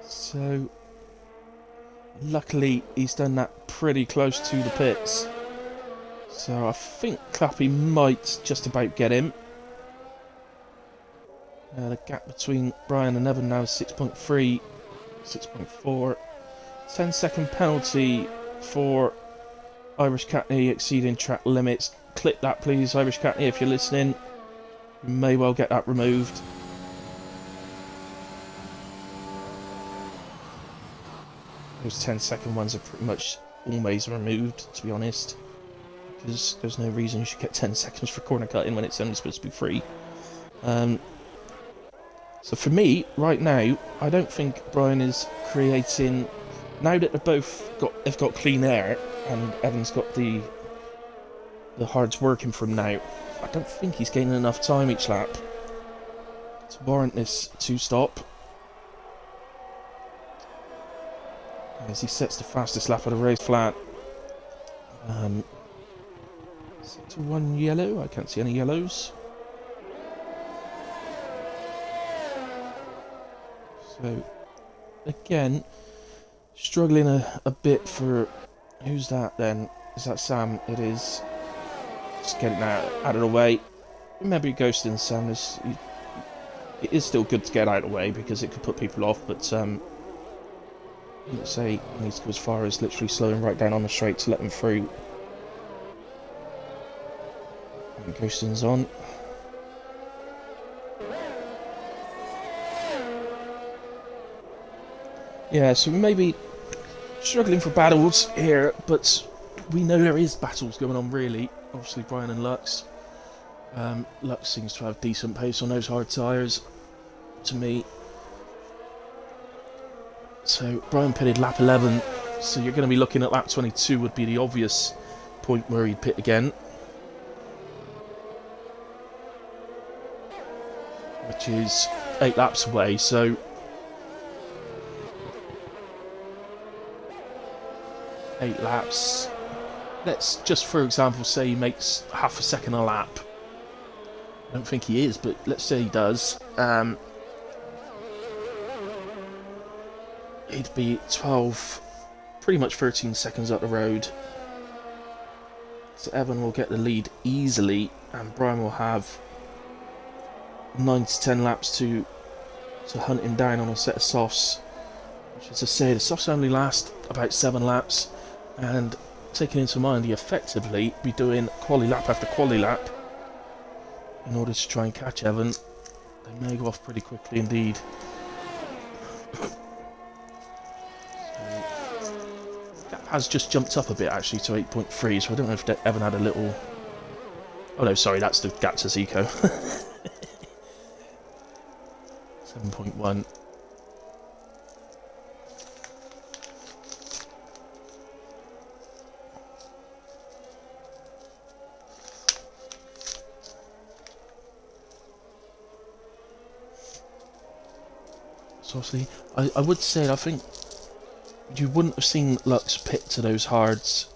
So, luckily he's done that pretty close to the pits. So I think Clappy might just about get him. The gap between Brian and Evan now is 6.3, 6.4. 10-second penalty for Irish Catney exceeding track limits. Click that please, Irish Catney, if you're listening. You may well get that removed. Those 10-second ones are pretty much always removed, to be honest. Because there's no reason you should get 10 seconds for corner cutting when it's only supposed to be free. So for me, right now, I don't think Brian is creating... Now that they've both got clean air, and Evan's got the hards working for him now, I don't think he's gaining enough time each lap to warrant this two-stop. As he sets the fastest lap of the race flat. Set to 1 yellow, I can't see any yellows. So, again, struggling a bit for... Who's that then? Is that Sam? It is. Just getting out of the way. Remember you're ghosting Sam. It is still good to get out of the way because it could put people off, but let's say he needs to go as far as literally slowing right down on the straight to let him through. And ghosting's on. Yeah, so we may be struggling for battles here, but we know there is battles going on, really. Obviously, Brian and Lux. Lux seems to have decent pace on those hard tyres, to me. So, Brian pitted lap 11, so you're going to be looking at lap 22 would be the obvious point where he'd pit again. Which is 8 laps away, so... Eight laps. Let's just, for example, say he makes half a second a lap. I don't think he is, but let's say he does. He'd be 12, pretty much 13 seconds up the road. So Evan will get the lead easily, and Brian will have 9 to 10 laps to hunt him down on a set of softs. Which, as I say, the softs only last about 7 laps. And taking into mind, he effectively be doing quali lap after quali lap in order to try and catch Evan. They may go off pretty quickly indeed. That has just jumped up a bit actually to 8.3, so I don't know if Evan had a little... Oh no, sorry, that's the gap to Zico. 7.1. So obviously, I would say, I think you wouldn't have seen Lux pit to those hards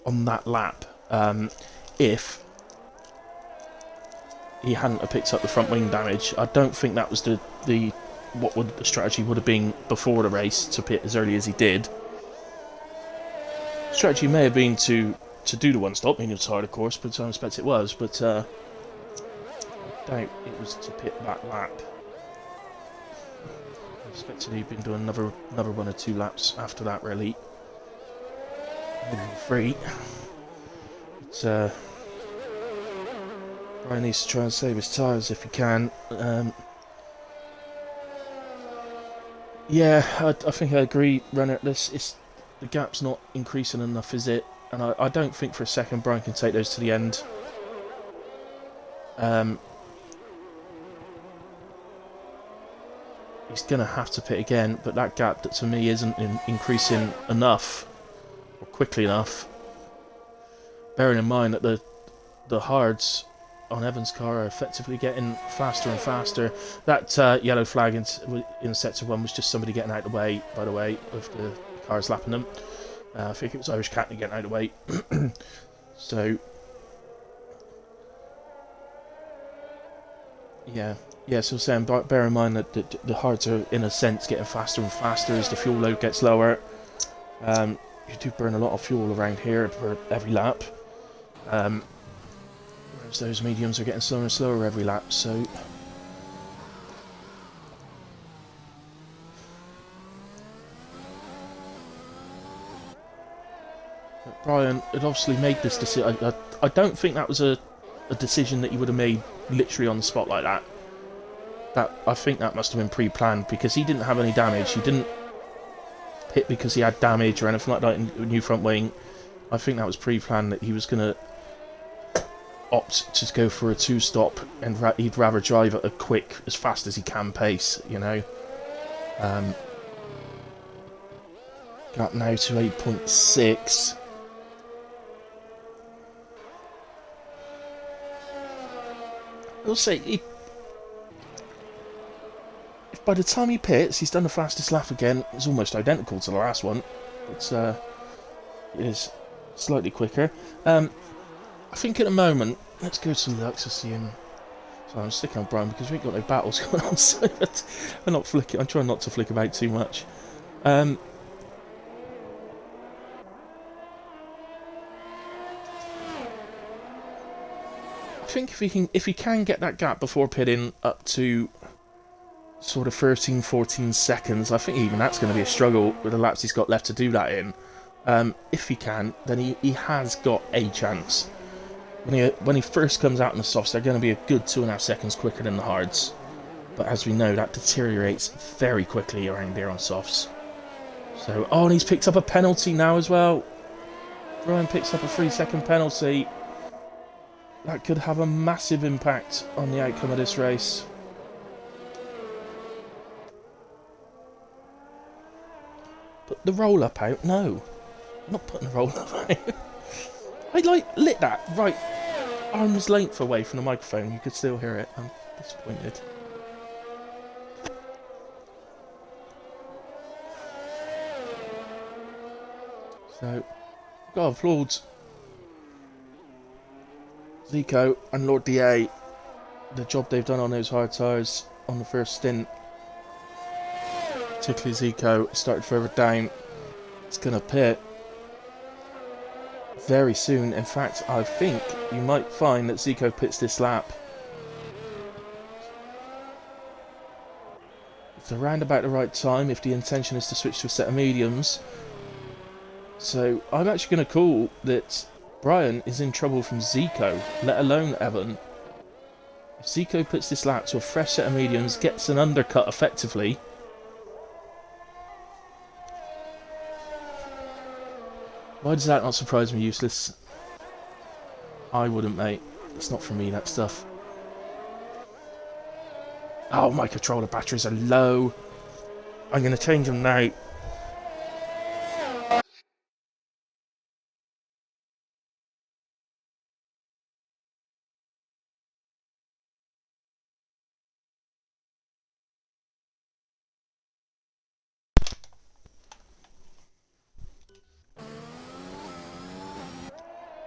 on that lap if he hadn't have picked up the front wing damage. I don't think that was the strategy would have been before the race to pit as early as he did. The strategy may have been to do the one stop, meaning it's hard, of course, but I expect it was, but I doubt it was to pit that lap. I expected he'd been doing another 1 or 2 laps after that, really. Maybe 3. But Brian needs to try and save his tyres if he can. Yeah, I think I agree, Renner. The gap's not increasing enough, is it? And I don't think for a second Brian can take those to the end. He's going to have to pit again, but that gap that to me isn't increasing enough, or quickly enough. Bearing in mind that the hards on Evan's car are effectively getting faster and faster. That yellow flag in sector 1 was just somebody getting out of the way, by the way, of the cars lapping them. I think it was Irish Captain getting out of the way. So, yeah. Yeah, so saying, bear in mind that the hards are, in a sense, getting faster and faster as the fuel load gets lower. You do burn a lot of fuel around here for every lap. Whereas those mediums are getting slower and slower every lap, so... But Brian had obviously made this decision. I don't think that was a decision that he would have made literally on the spot like that. I think that must have been pre-planned, because he didn't have any damage. He didn't hit because he had damage or anything like that in new front wing. I think that was pre-planned, that he was going to opt to go for a two-stop, and he'd rather drive at a quick, as fast as he can pace, you know. Got now to 8.6. I'll say, if by the time he pits, he's done the fastest lap again. It's almost identical to the last one. It is slightly quicker. I think at the moment, let's go to the Axiom. So I'm sticking on Brian because we ain't got no battles going on, so I'm not flicking. I'm trying not to flick about too much. I think if he can get that gap before pitting up to sort of 13-14 seconds, I think even that's going to be a struggle with the laps he's got left to do that in. If he can, then he has got a chance. When he first comes out in the softs, they're going to be a good 2.5 seconds quicker than the hards. But as we know, that deteriorates very quickly around here on softs. So, oh, and he's picked up a penalty now as well. Brian picks up a 3-second penalty. That could have a massive impact on the outcome of this race. Put the roll-up out? No. I'm not putting the roll-up out. I lit that right arm's length away from the microphone. You could still hear it. I'm disappointed. So, gotta applaud Zico and Lord DA, the job they've done on those hard tyres on the first stint. Particularly Zico started further down. It's gonna pit very soon. In fact, I think you might find that Zico pits this lap. It's around about the right time if the intention is to switch to a set of mediums. So I'm actually going to call that Brian is in trouble from Zico, let alone Evan. If Zico puts this lap to a fresh set of mediums, gets an undercut effectively. Why does that not surprise me, Useless? I wouldn't, mate. It's not for me, that stuff. Oh, my controller batteries are low. I'm going to change them now.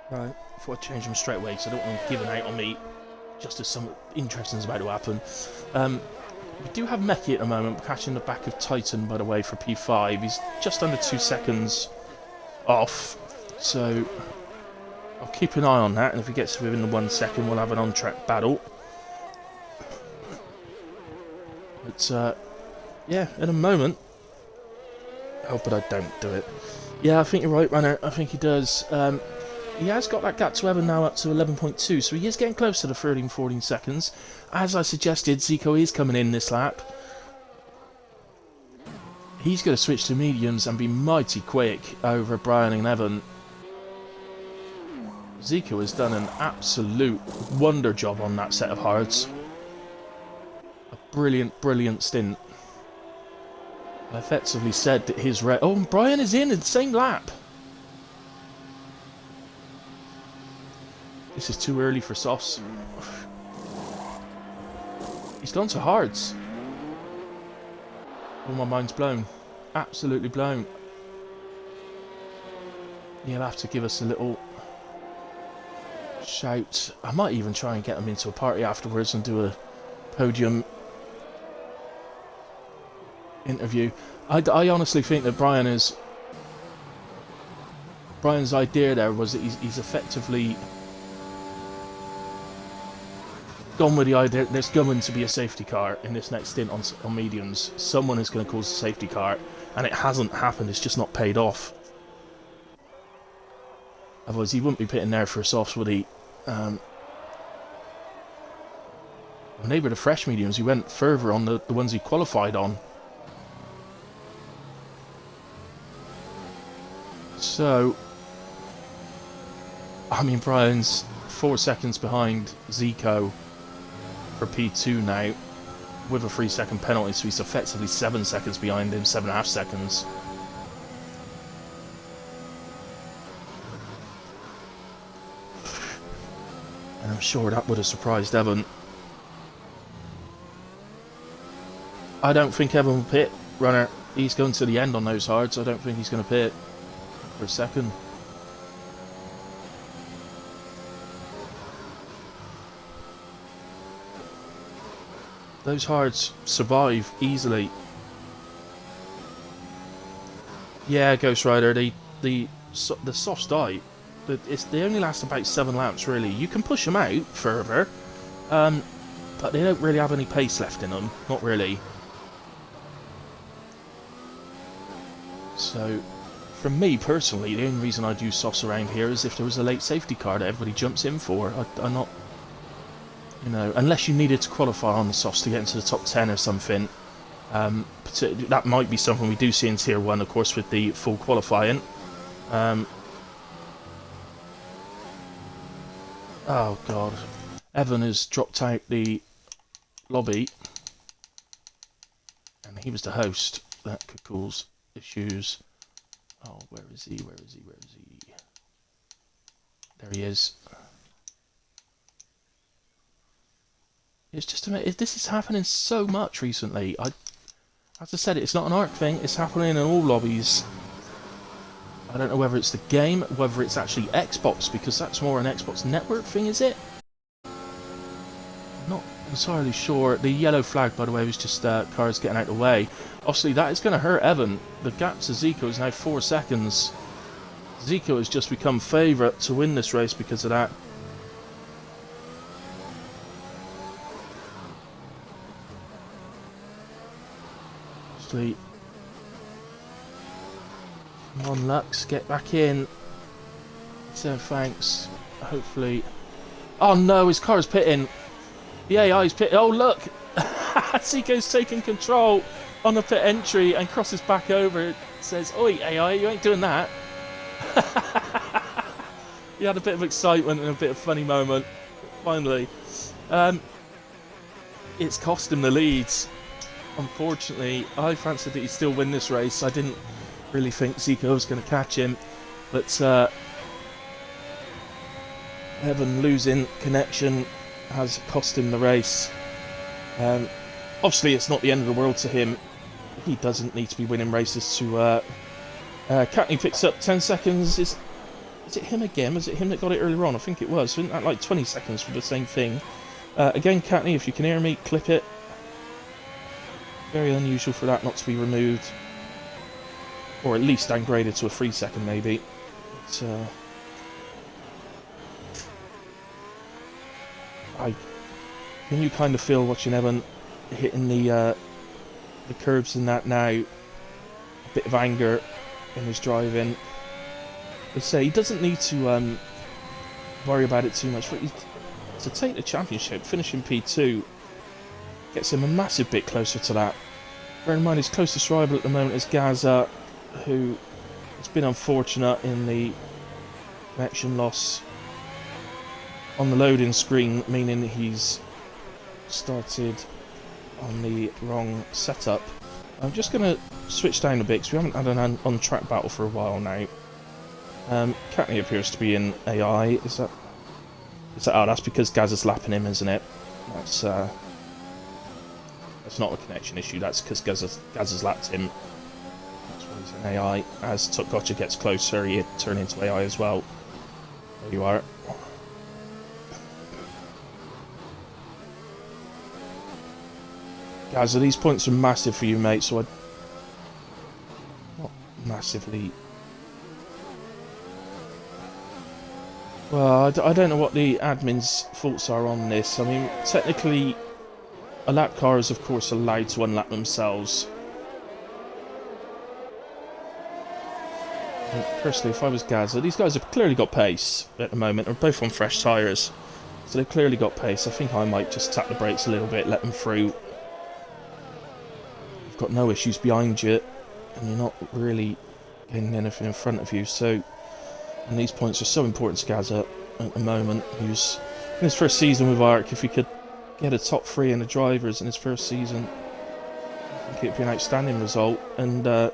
Right, before I change them straight away, so I don't want them giving out on me just as something interesting is about to happen. We do have Meki at the moment, catching the back of Titan, by the way, for P5. He's just under 2 seconds off, so I'll keep an eye on that, and if he gets within the 1 second, we'll have an on-track battle. But, yeah, in a moment... Oh, but I don't do it. Yeah, I think you're right, Runner. I think he does. He has got that gap to Evan now up to 11.2, so he is getting close to the 13-14 seconds. As I suggested, Zico is coming in this lap. He's going to switch to mediums and be mighty quick over Brian and Evan. Zico has done an absolute wonder job on that set of hards. A brilliant, brilliant stint. I effectively said that his oh, and Brian is in the same lap. This is too early for softs. He's gone to hards. Oh, my mind's blown. Absolutely blown. He'll have to give us a little shout. I might even try and get him into a party afterwards and do a podium interview. I honestly think that Brian's idea there was that he's effectively gone with the idea that there's going to be a safety car in this next stint on mediums. Someone is going to cause a safety car, and it hasn't happened. It's just not paid off. Otherwise, he wouldn't be pitting there for softs, would he? When they were the fresh mediums, he went further on the ones he qualified on. So, I mean, Brian's 4 seconds behind Zico for P2 now, with a 3-second penalty, so he's effectively 7 seconds behind him, 7.5 seconds. And I'm sure that would have surprised Evan. I don't think Evan will pit, runner. He's going to the end on those hards. I don't think he's going to pit for a second. Those hards survive easily. Yeah, Ghost Rider, the softs die. They only last about 7 laps, really. You can push them out further, but they don't really have any pace left in them. Not really. So, for me personally, the only reason I'd use softs around here is if there was a late safety car that everybody jumps in for. I'm not, you know, unless you needed to qualify on the softs to get into the top 10 or something. That might be something we do see in Tier 1, of course, with the full qualifying. Oh god, Evan has dropped out the lobby, and he was the host. That could cause issues. Oh, where is he? Where is he? Where is he? There he is. It's just this is happening so much recently. As I said, it's not an ARC thing. It's happening in all lobbies. I don't know whether it's the game, whether it's actually Xbox, because that's more an Xbox network thing, is it? Not entirely sure. The yellow flag, by the way, was just cars getting out of the way. Obviously, that is going to hurt Evan. The gap to Zico is now 4 seconds. Zico has just become favourite to win this race because of that. Obviously, come on, Lux, get back in. So thanks. Hopefully. Oh no, his car is pitting. The AI's pitting. Oh look, Zico's taking control on the pit entry and crosses back over. It says, "Oi, AI, you ain't doing that." He had a bit of excitement and a bit of funny moment. Finally, it's cost him the leads. Unfortunately, I fancied that he'd still win this race. I didn't really think Zico was going to catch him, but Evan losing connection has cost him the race. Obviously, it's not the end of the world to him. He doesn't need to be winning races to... Catney picks up 10 seconds. Is it him again? Was it him that got it earlier on? I think it was. Wasn't that like 20 seconds for the same thing? Again, Catney, if you can hear me, clip it. Very unusual for that not to be removed. Or at least downgraded to a 3-second, maybe. But, can you kind of feel watching Evan hitting the curbs and that now? A bit of anger in his driving. I say he doesn't need to worry about it too much. But to take the championship, finishing P2, gets him a massive bit closer to that. Bear in mind his closest rival at the moment is Gaza, who has been unfortunate in the connection loss on the loading screen, meaning he's started on the wrong setup. I'm just going to switch down a bit because we haven't had an on-track battle for a while now. Catney appears to be in AI. Is that So, oh, that's because Gaz is lapping him, isn't it? That's not a connection issue. That's because Gaz has lapped him. That's why he's an AI. As Gotcha gets closer, he turn into AI as well. There you are. Gaz, these points are massive for you, mate. So not massively. Well, I don't know what the admin's thoughts are on this. I mean, technically, a lap car is, of course, allowed to unlap themselves. And personally, if I was Gazza, these guys have clearly got pace at the moment. They're both on fresh tyres, so they've clearly got pace. I think I might just tap the brakes a little bit, let them through. You've got no issues behind you, and you're not really getting anything in front of you, so... And these points are so important to Gazza at the moment. Who's in his first season with ARC. If he could get a top 3 in the drivers in his first season, I think it'd be an outstanding result. And as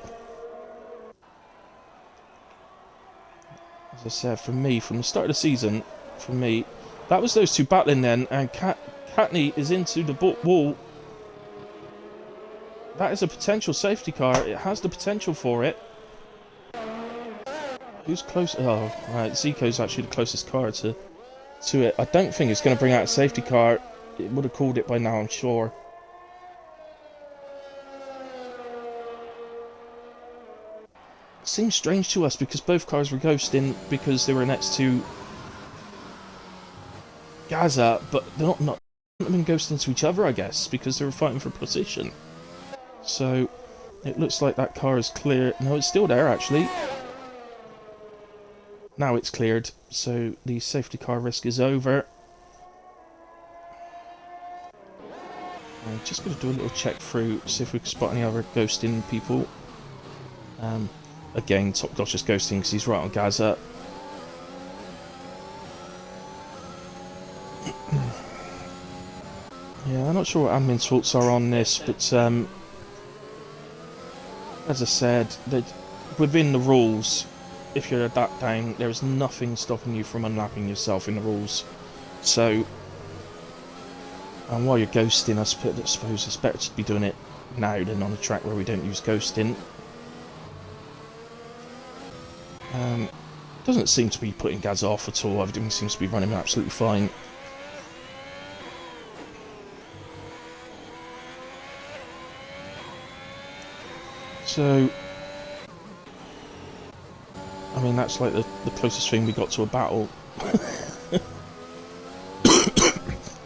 I said, for me, from the start of the season, for me, that was those two battling then, and Katney is into the wall. That is a potential safety car. It has the potential for it. Who's close? Oh, right. Zico's actually the closest car to it. I don't think it's going to bring out a safety car. It would have called it by now, I'm sure. Seems strange to us because both cars were ghosting because they were next to Gazza, but they're not been ghosting to each other, I guess, because they were fighting for position. So it looks like that car is clear. No, it's still there actually. Now it's cleared, so the safety car risk is over. I'm just going to do a little check through, see if we can spot any other ghosting people. Again, Top Dodge is ghosting because he's right on Gazza. Yeah, I'm not sure what admin's thoughts are on this, but as I said, that within the rules, if you're that down, there is nothing stopping you from unlapping yourself in the rules. So, and while you're ghosting, I suppose it's better to be doing it now than on a track where we don't use ghosting. Doesn't seem to be putting Gaz off at all. Everything seems to be running absolutely fine. So, I mean, that's like the closest thing we got to a battle.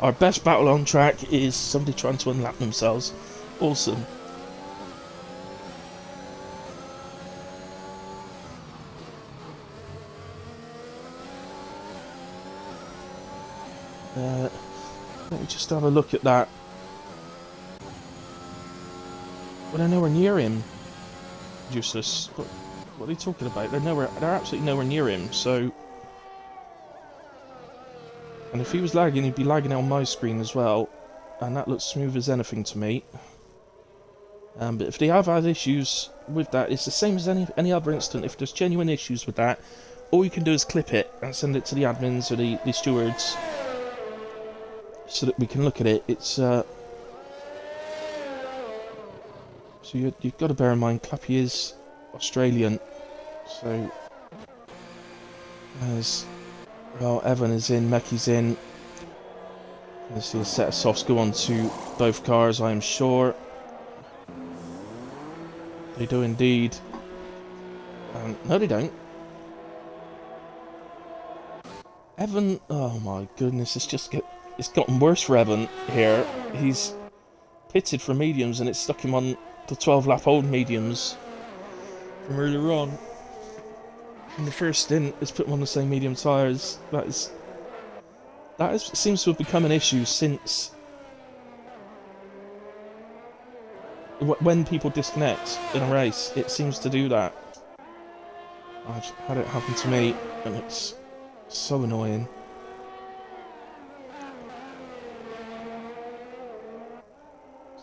Our best battle on track is somebody trying to unlap themselves. Awesome. Let me just have a look at that. Well, they're nowhere near him. Useless. What are they talking about? They're absolutely nowhere near him, so... And if he was lagging, he'd be lagging on my screen as well. And that looks smooth as anything to me. But if they have had issues with that, it's the same as any other incident. If there's genuine issues with that, all you can do is clip it and send it to the admins or the stewards, so that we can look at it. It's so you've got to bear in mind, Clappy is Australian, so as well, Evan is in, Meki's in. Let's see a set of softs go on to both cars, I am sure. They do indeed. No, they don't. Evan, oh my goodness, it's gotten worse for Evan here. He's pitted for mediums and it's stuck him on the 12-lap old mediums from earlier on. In the first stint, it's put him on the same medium tyres. That seems to have become an issue since when people disconnect in a race. It seems to do that. I've had it happen to me, and it's so annoying.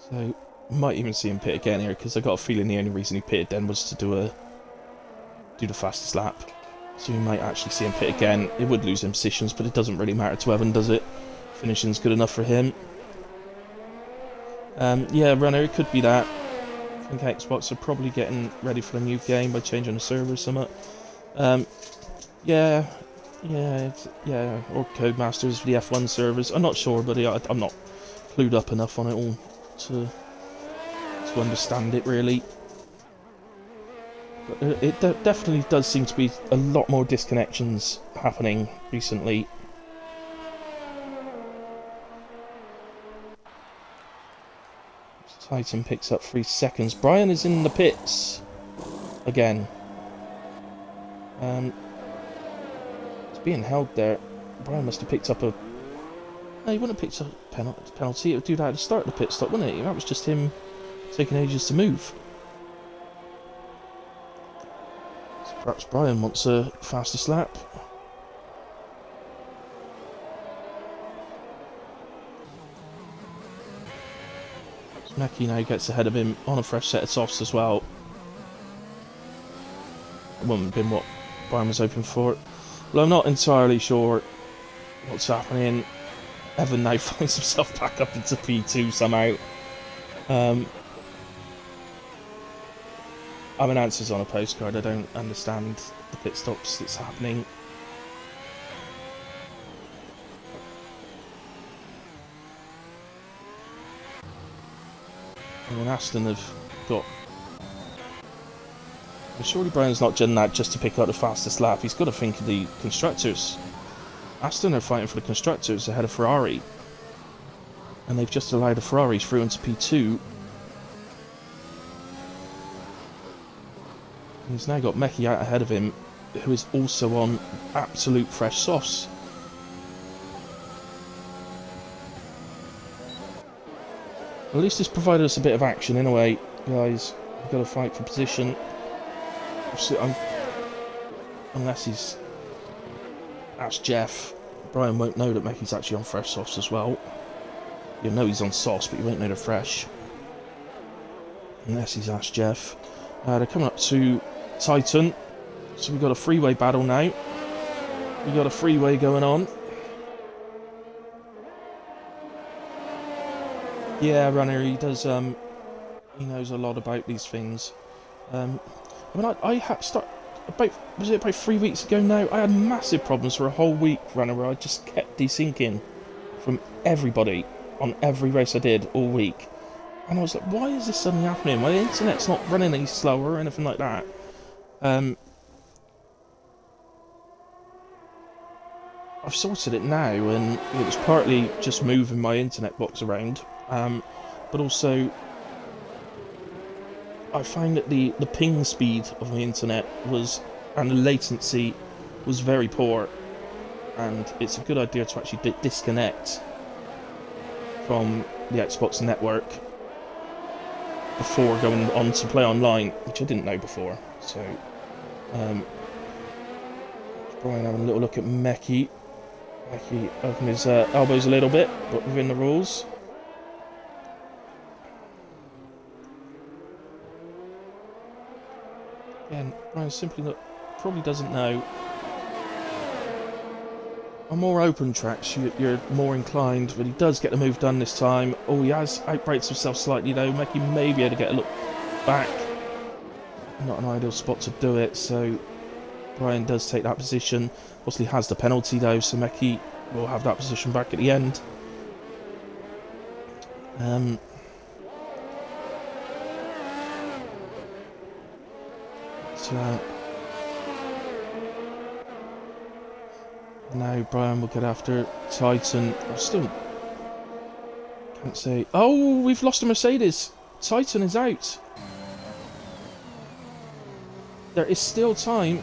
So, might even see him pit again here, because I got a feeling the only reason he pitted then was to do the fastest lap. So we might actually see him pit again. It would lose him positions, but it doesn't really matter to Evan, does it? Finishing's good enough for him. Yeah, runner, it could be that. I think Xbox are probably getting ready for the new game by changing the server or something. Yeah, or Codemasters for the F1 servers. I'm not sure, but I'm not clued up enough on it all to understand it really. But it definitely does seem to be a lot more disconnections happening recently. Titan picks up 3 seconds. Brian is in the pits again. It's being held there. Brian must have picked up a... No, he wouldn't have picked up a penalty. It would do that at the start of the pit stop, wouldn't it? That was just him taking ages to move. So perhaps Brian wants a fastest lap. Mackie now gets ahead of him on a fresh set of softs as well. It wouldn't have been what Brian was hoping for. Well, I'm not entirely sure what's happening. Evan now finds himself back up into P2 somehow. I'm an answers on a postcard. I don't understand the pit stops that's happening. And Aston have got... Well, surely Brian's not done that just to pick out the fastest lap. He's got to think of the constructors. Aston are fighting for the constructors ahead of Ferrari. And they've just allowed the Ferraris through into P2. And he's now got Meki out ahead of him, who is also on absolute fresh softs. At least it's provided us a bit of action in a way, guys. We've got to fight for position. Unless he's asked Jeff, Brian won't know that Meki's actually on fresh softs as well. You'll know he's on softs, but you won't know they're fresh. Unless he's asked Jeff. They're coming up to Titan. So we've got a freeway battle now. We've got a freeway going on. Yeah, Runner, he does, he knows a lot about these things. I mean, I had start was it about 3 weeks ago now? I had massive problems for a whole week, Runner, where I just kept desyncing from everybody on every race I did all week. And I was like, why is this suddenly happening? My internet's not running any slower or anything like that. I've sorted it now, and it was partly just moving my internet box around. But also, I found that the ping speed of my internet and the latency was very poor, and it's a good idea to actually disconnect from the Xbox network before going on to play online, which I didn't know before. So, Brian having a little look at Meki. Meki opened his elbows a little bit, but within the rules. Again, Brian simply probably doesn't know. On more open tracks, you're more inclined, but he does get the move done this time. Oh, he has outbrakes himself slightly though. Meki may be able to get a look back. Not an ideal spot to do it, so Brian does take that position. Obviously has the penalty though, so Meki will have that position back at the end. So now Brian will get after Titan. I still can't say. Oh, we've lost a Mercedes. Titan is out. There is still time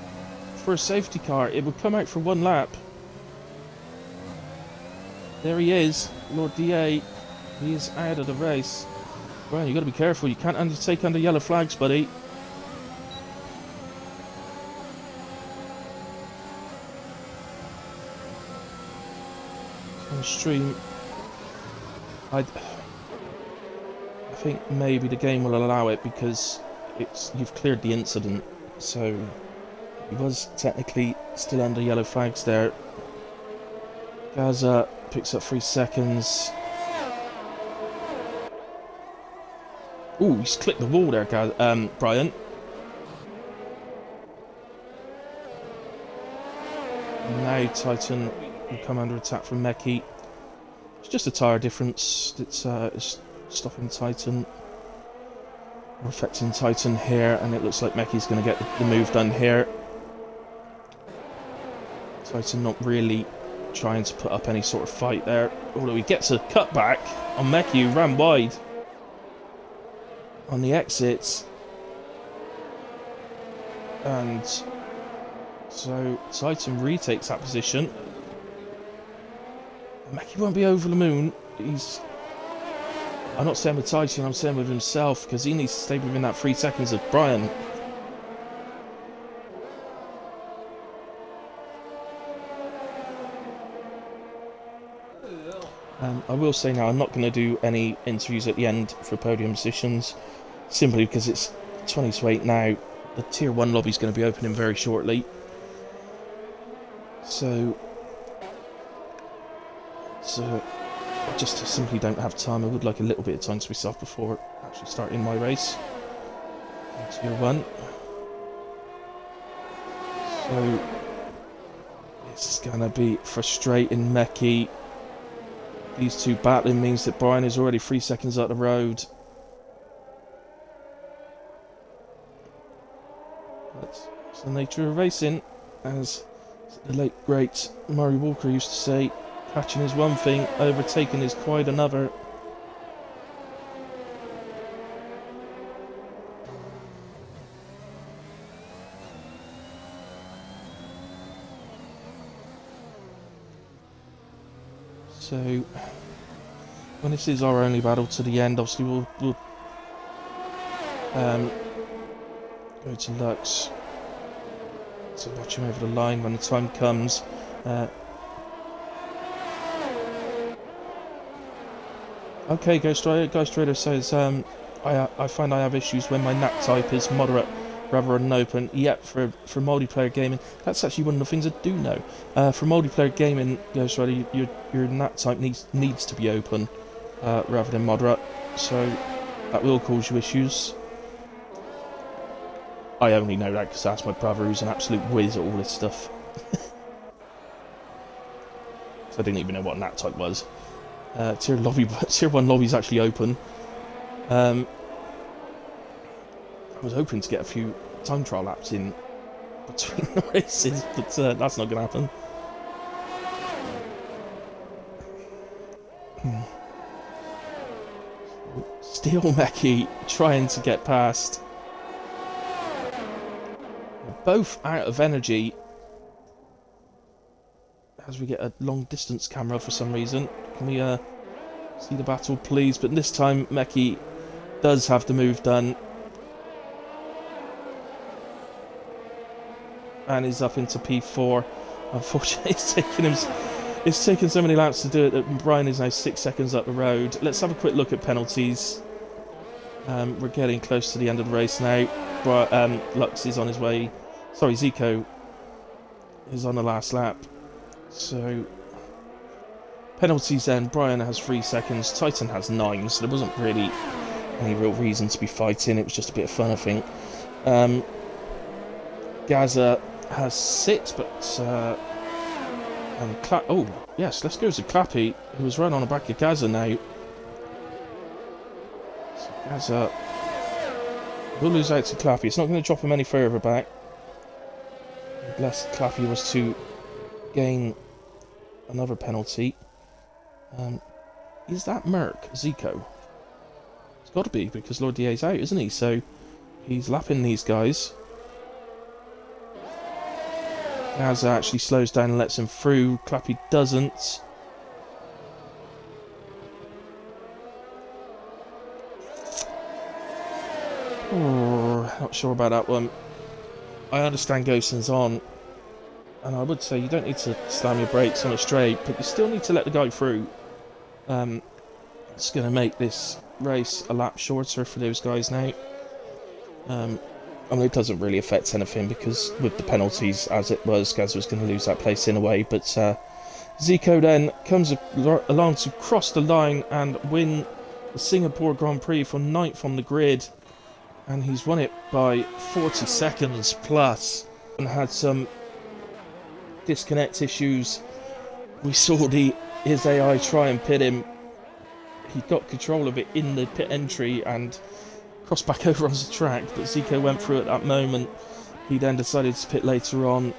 for a safety car. It would come out for one lap. There he is, Lord DA. He is out of the race. Brian, you got to be careful. You can't undertake under yellow flags, buddy. On the stream, I think maybe the game will allow it because you've cleared the incident, so He was technically still under yellow flags there. Gaza picks up 3 seconds. Ooh, he's clicked the wall there, Brian. Now Titan will come under attack from Meki. It's just a tyre difference. It's stopping Titan. Or affecting Titan here, and it looks like Meki's going to get the move done here. Titan not really trying to put up any sort of fight there. Although he gets a cutback on Meki, who ran wide on the exits. And so Titan retakes that position. Meki won't be over the moon. I'm not saying with Titan, I'm saying with himself, because he needs to stay within that 3 seconds of Brian. I will say now, I'm not going to do any interviews at the end for podium positions, simply because it's 20 to 8 now. The Tier 1 lobby is going to be opening very shortly. So I just simply don't have time. I would like a little bit of time to myself before actually starting my race. Tier 1. So this is going to be frustrating Meki. These two battling means that Brian is already 3 seconds up the road. That's the nature of racing, as the late great Murray Walker used to say. Catching is one thing, overtaking is quite another. So, when this is our only battle to the end, obviously we'll go to Lux to watch him over the line when the time comes. Okay, Ghost Rider says, I find I have issues when my NAT type is moderate rather than open. Yep, for multiplayer gaming, that's actually one of the things I do know. For multiplayer gaming, Ghost Rider, your NAT type needs to be open rather than moderate, so that will cause you issues. I only know that because that's my brother, who's an absolute whiz at all this stuff. So I didn't even know what NAT type was. Tier 1 lobby is actually open. I was hoping to get a few time trial laps in between the races, but that's not going to happen. Still Meki trying to get past. Both out of energy. As we get a long distance camera for some reason. Can we see the battle, please? But this time Meki does have the move done. And is up into P4. Unfortunately, it's taken so many laps to do it that Brian is now 6 seconds up the road. Let's have a quick look at penalties. We're getting close to the end of the race now. Lux is on his way. Sorry, Zico is on the last lap. So, penalties then. Brian has 3 seconds. Titan has 9, so there wasn't really any real reason to be fighting. It was just a bit of fun, I think. Gaza has 6, but... oh, yes, let's go to Clappy, who was right on the back of Gaza now. So Gaza will lose out to Clappy. It's not going to drop him any further back. Unless Clappy was to gain another penalty. Is that Merc Zico? It's got to be, because Lord DA's out, isn't he? So he's lapping these guys. Gaza actually slows down and lets him through. Clappy doesn't. Oh, not sure about that one. I understand Ghostin's on, and I would say you don't need to slam your brakes on a straight, but you still need to let the guy through. It's going to make this race a lap shorter for those guys now. I mean, it doesn't really affect anything because with the penalties as it was, Gaz was going to lose that place in a way. But Zico then comes along to cross the line and win the Singapore Grand Prix from 9th on the grid. And he's won it by 40 seconds plus and had some disconnect issues. We saw his AI try and pit him. He got control of it in the pit entry and crossed back over onto the track, but Zico went through at that moment. He then decided to pit later on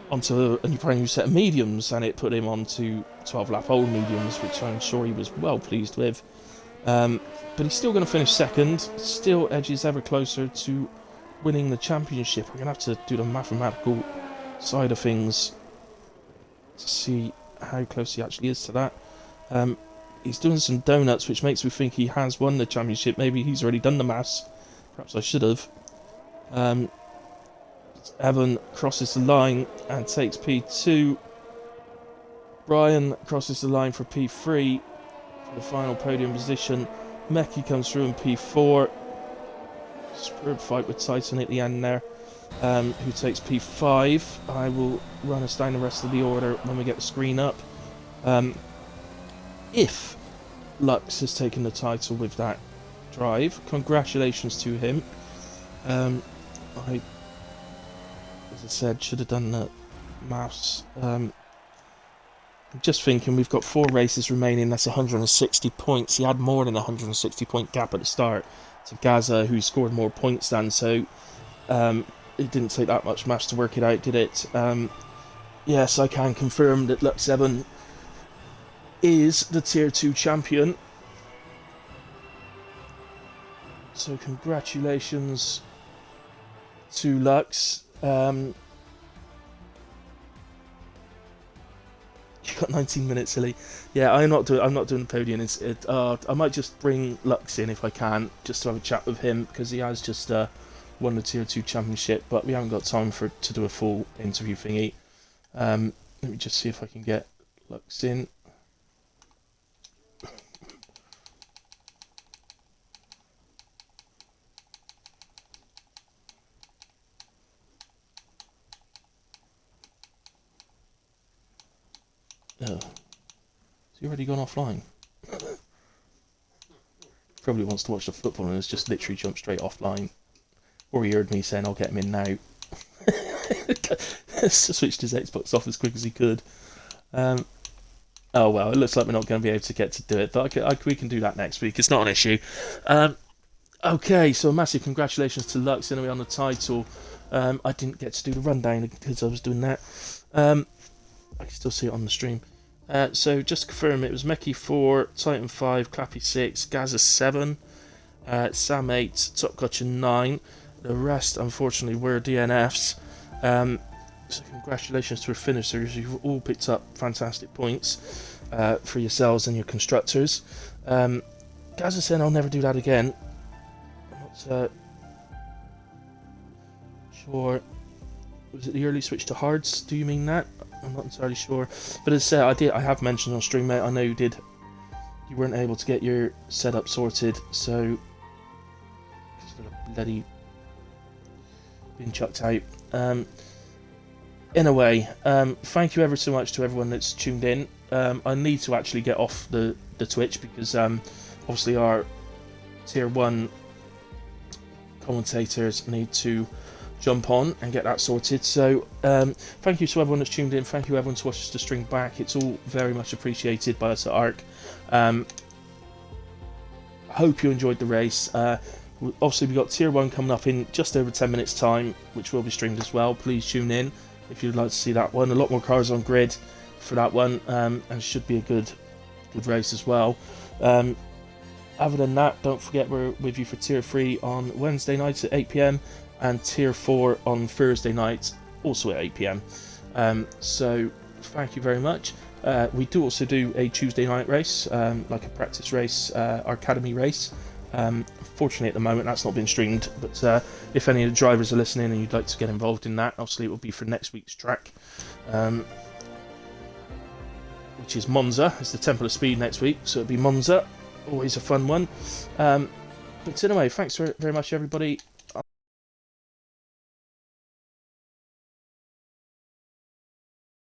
onto a brand new set of mediums, and it put him onto 12-lap old mediums, which I'm sure he was well pleased with. But he's still going to finish second, still edges ever closer to winning the championship. We're going to have to do the mathematical side of things to see how close he actually is to that. He's doing some donuts, which makes me think he has won the championship. Maybe he's already done the maths. Perhaps I should have. Evan crosses the line and takes P2. Brian crosses the line for P3 for the final podium position. Meki comes through in P4. Superb fight with Titan at the end there, who takes P5. I will run us down the rest of the order when we get the screen up. If Lux has taken the title with that drive, congratulations to him. I, as I said, should have done the maths. I'm just thinking we've got 4 races remaining, that's 160 points. He had more than a 160 point gap at the start to Gaza, who scored more points than, so it didn't take that much maths to work it out, did it? Yes, I can confirm that Lux 7 is the Tier 2 champion. So congratulations to Lux. You got 19 minutes, silly. Yeah, I'm not doing the podium. I might just bring Lux in if I can, just to have a chat with him, because he has just won the Tier 2 championship, but we haven't got time to do a full interview thingy. Let me just see if I can get Lux in. Oh, has he already gone offline? Probably wants to watch the football and has just literally jumped straight offline. Or he heard me saying I'll get him in now. Switched his Xbox off as quick as he could. Oh well, it looks like we're not going to be able to get to do it, but we can do that next week. It's not an issue. Okay, so a massive congratulations to Lux anyway on the title. I didn't get to do the rundown because I was doing that. I can still see it on the stream. So just to confirm, it was Meki 4, Titan 5, Clappy 6, Gaza 7, Sam 8, Top Gotcha 9. The rest, unfortunately, were DNFs. So congratulations to our finishers. You've all picked up fantastic points for yourselves and your constructors. Gaza saying I'll never do that again. I'm not sure. Was it the early switch to hards? Do you mean that? I'm not entirely sure, but as I said, I have mentioned on stream, mate. I know you did. You weren't able to get your setup sorted, so bloody being chucked out. In a way, thank you ever so much to everyone that's tuned in. I need to actually get off the Twitch because obviously our Tier 1 commentators need to jump on and get that sorted. So thank you to everyone that's tuned in. Thank you everyone to watch the stream back. It's all very much appreciated by us at ARC. I hope you enjoyed the race. Obviously we've got Tier 1 coming up in just over 10 minutes time, which will be streamed as well. Please tune in if you'd like to see that one. A lot more cars on grid for that one, and it should be a good race as well. Other than that, don't forget we're with you for Tier 3 on Wednesday nights at 8 PM and Tier 4 on Thursday night, also at 8 PM. So thank you very much. We do also do a Tuesday night race, like a practice race, our academy race. Fortunately at the moment that's not been streamed, but if any of the drivers are listening and you'd like to get involved in that, obviously it will be for next week's track, which is Monza. It's the Temple of Speed next week, so it'll be Monza. Always a fun one. But anyway, thanks very much everybody.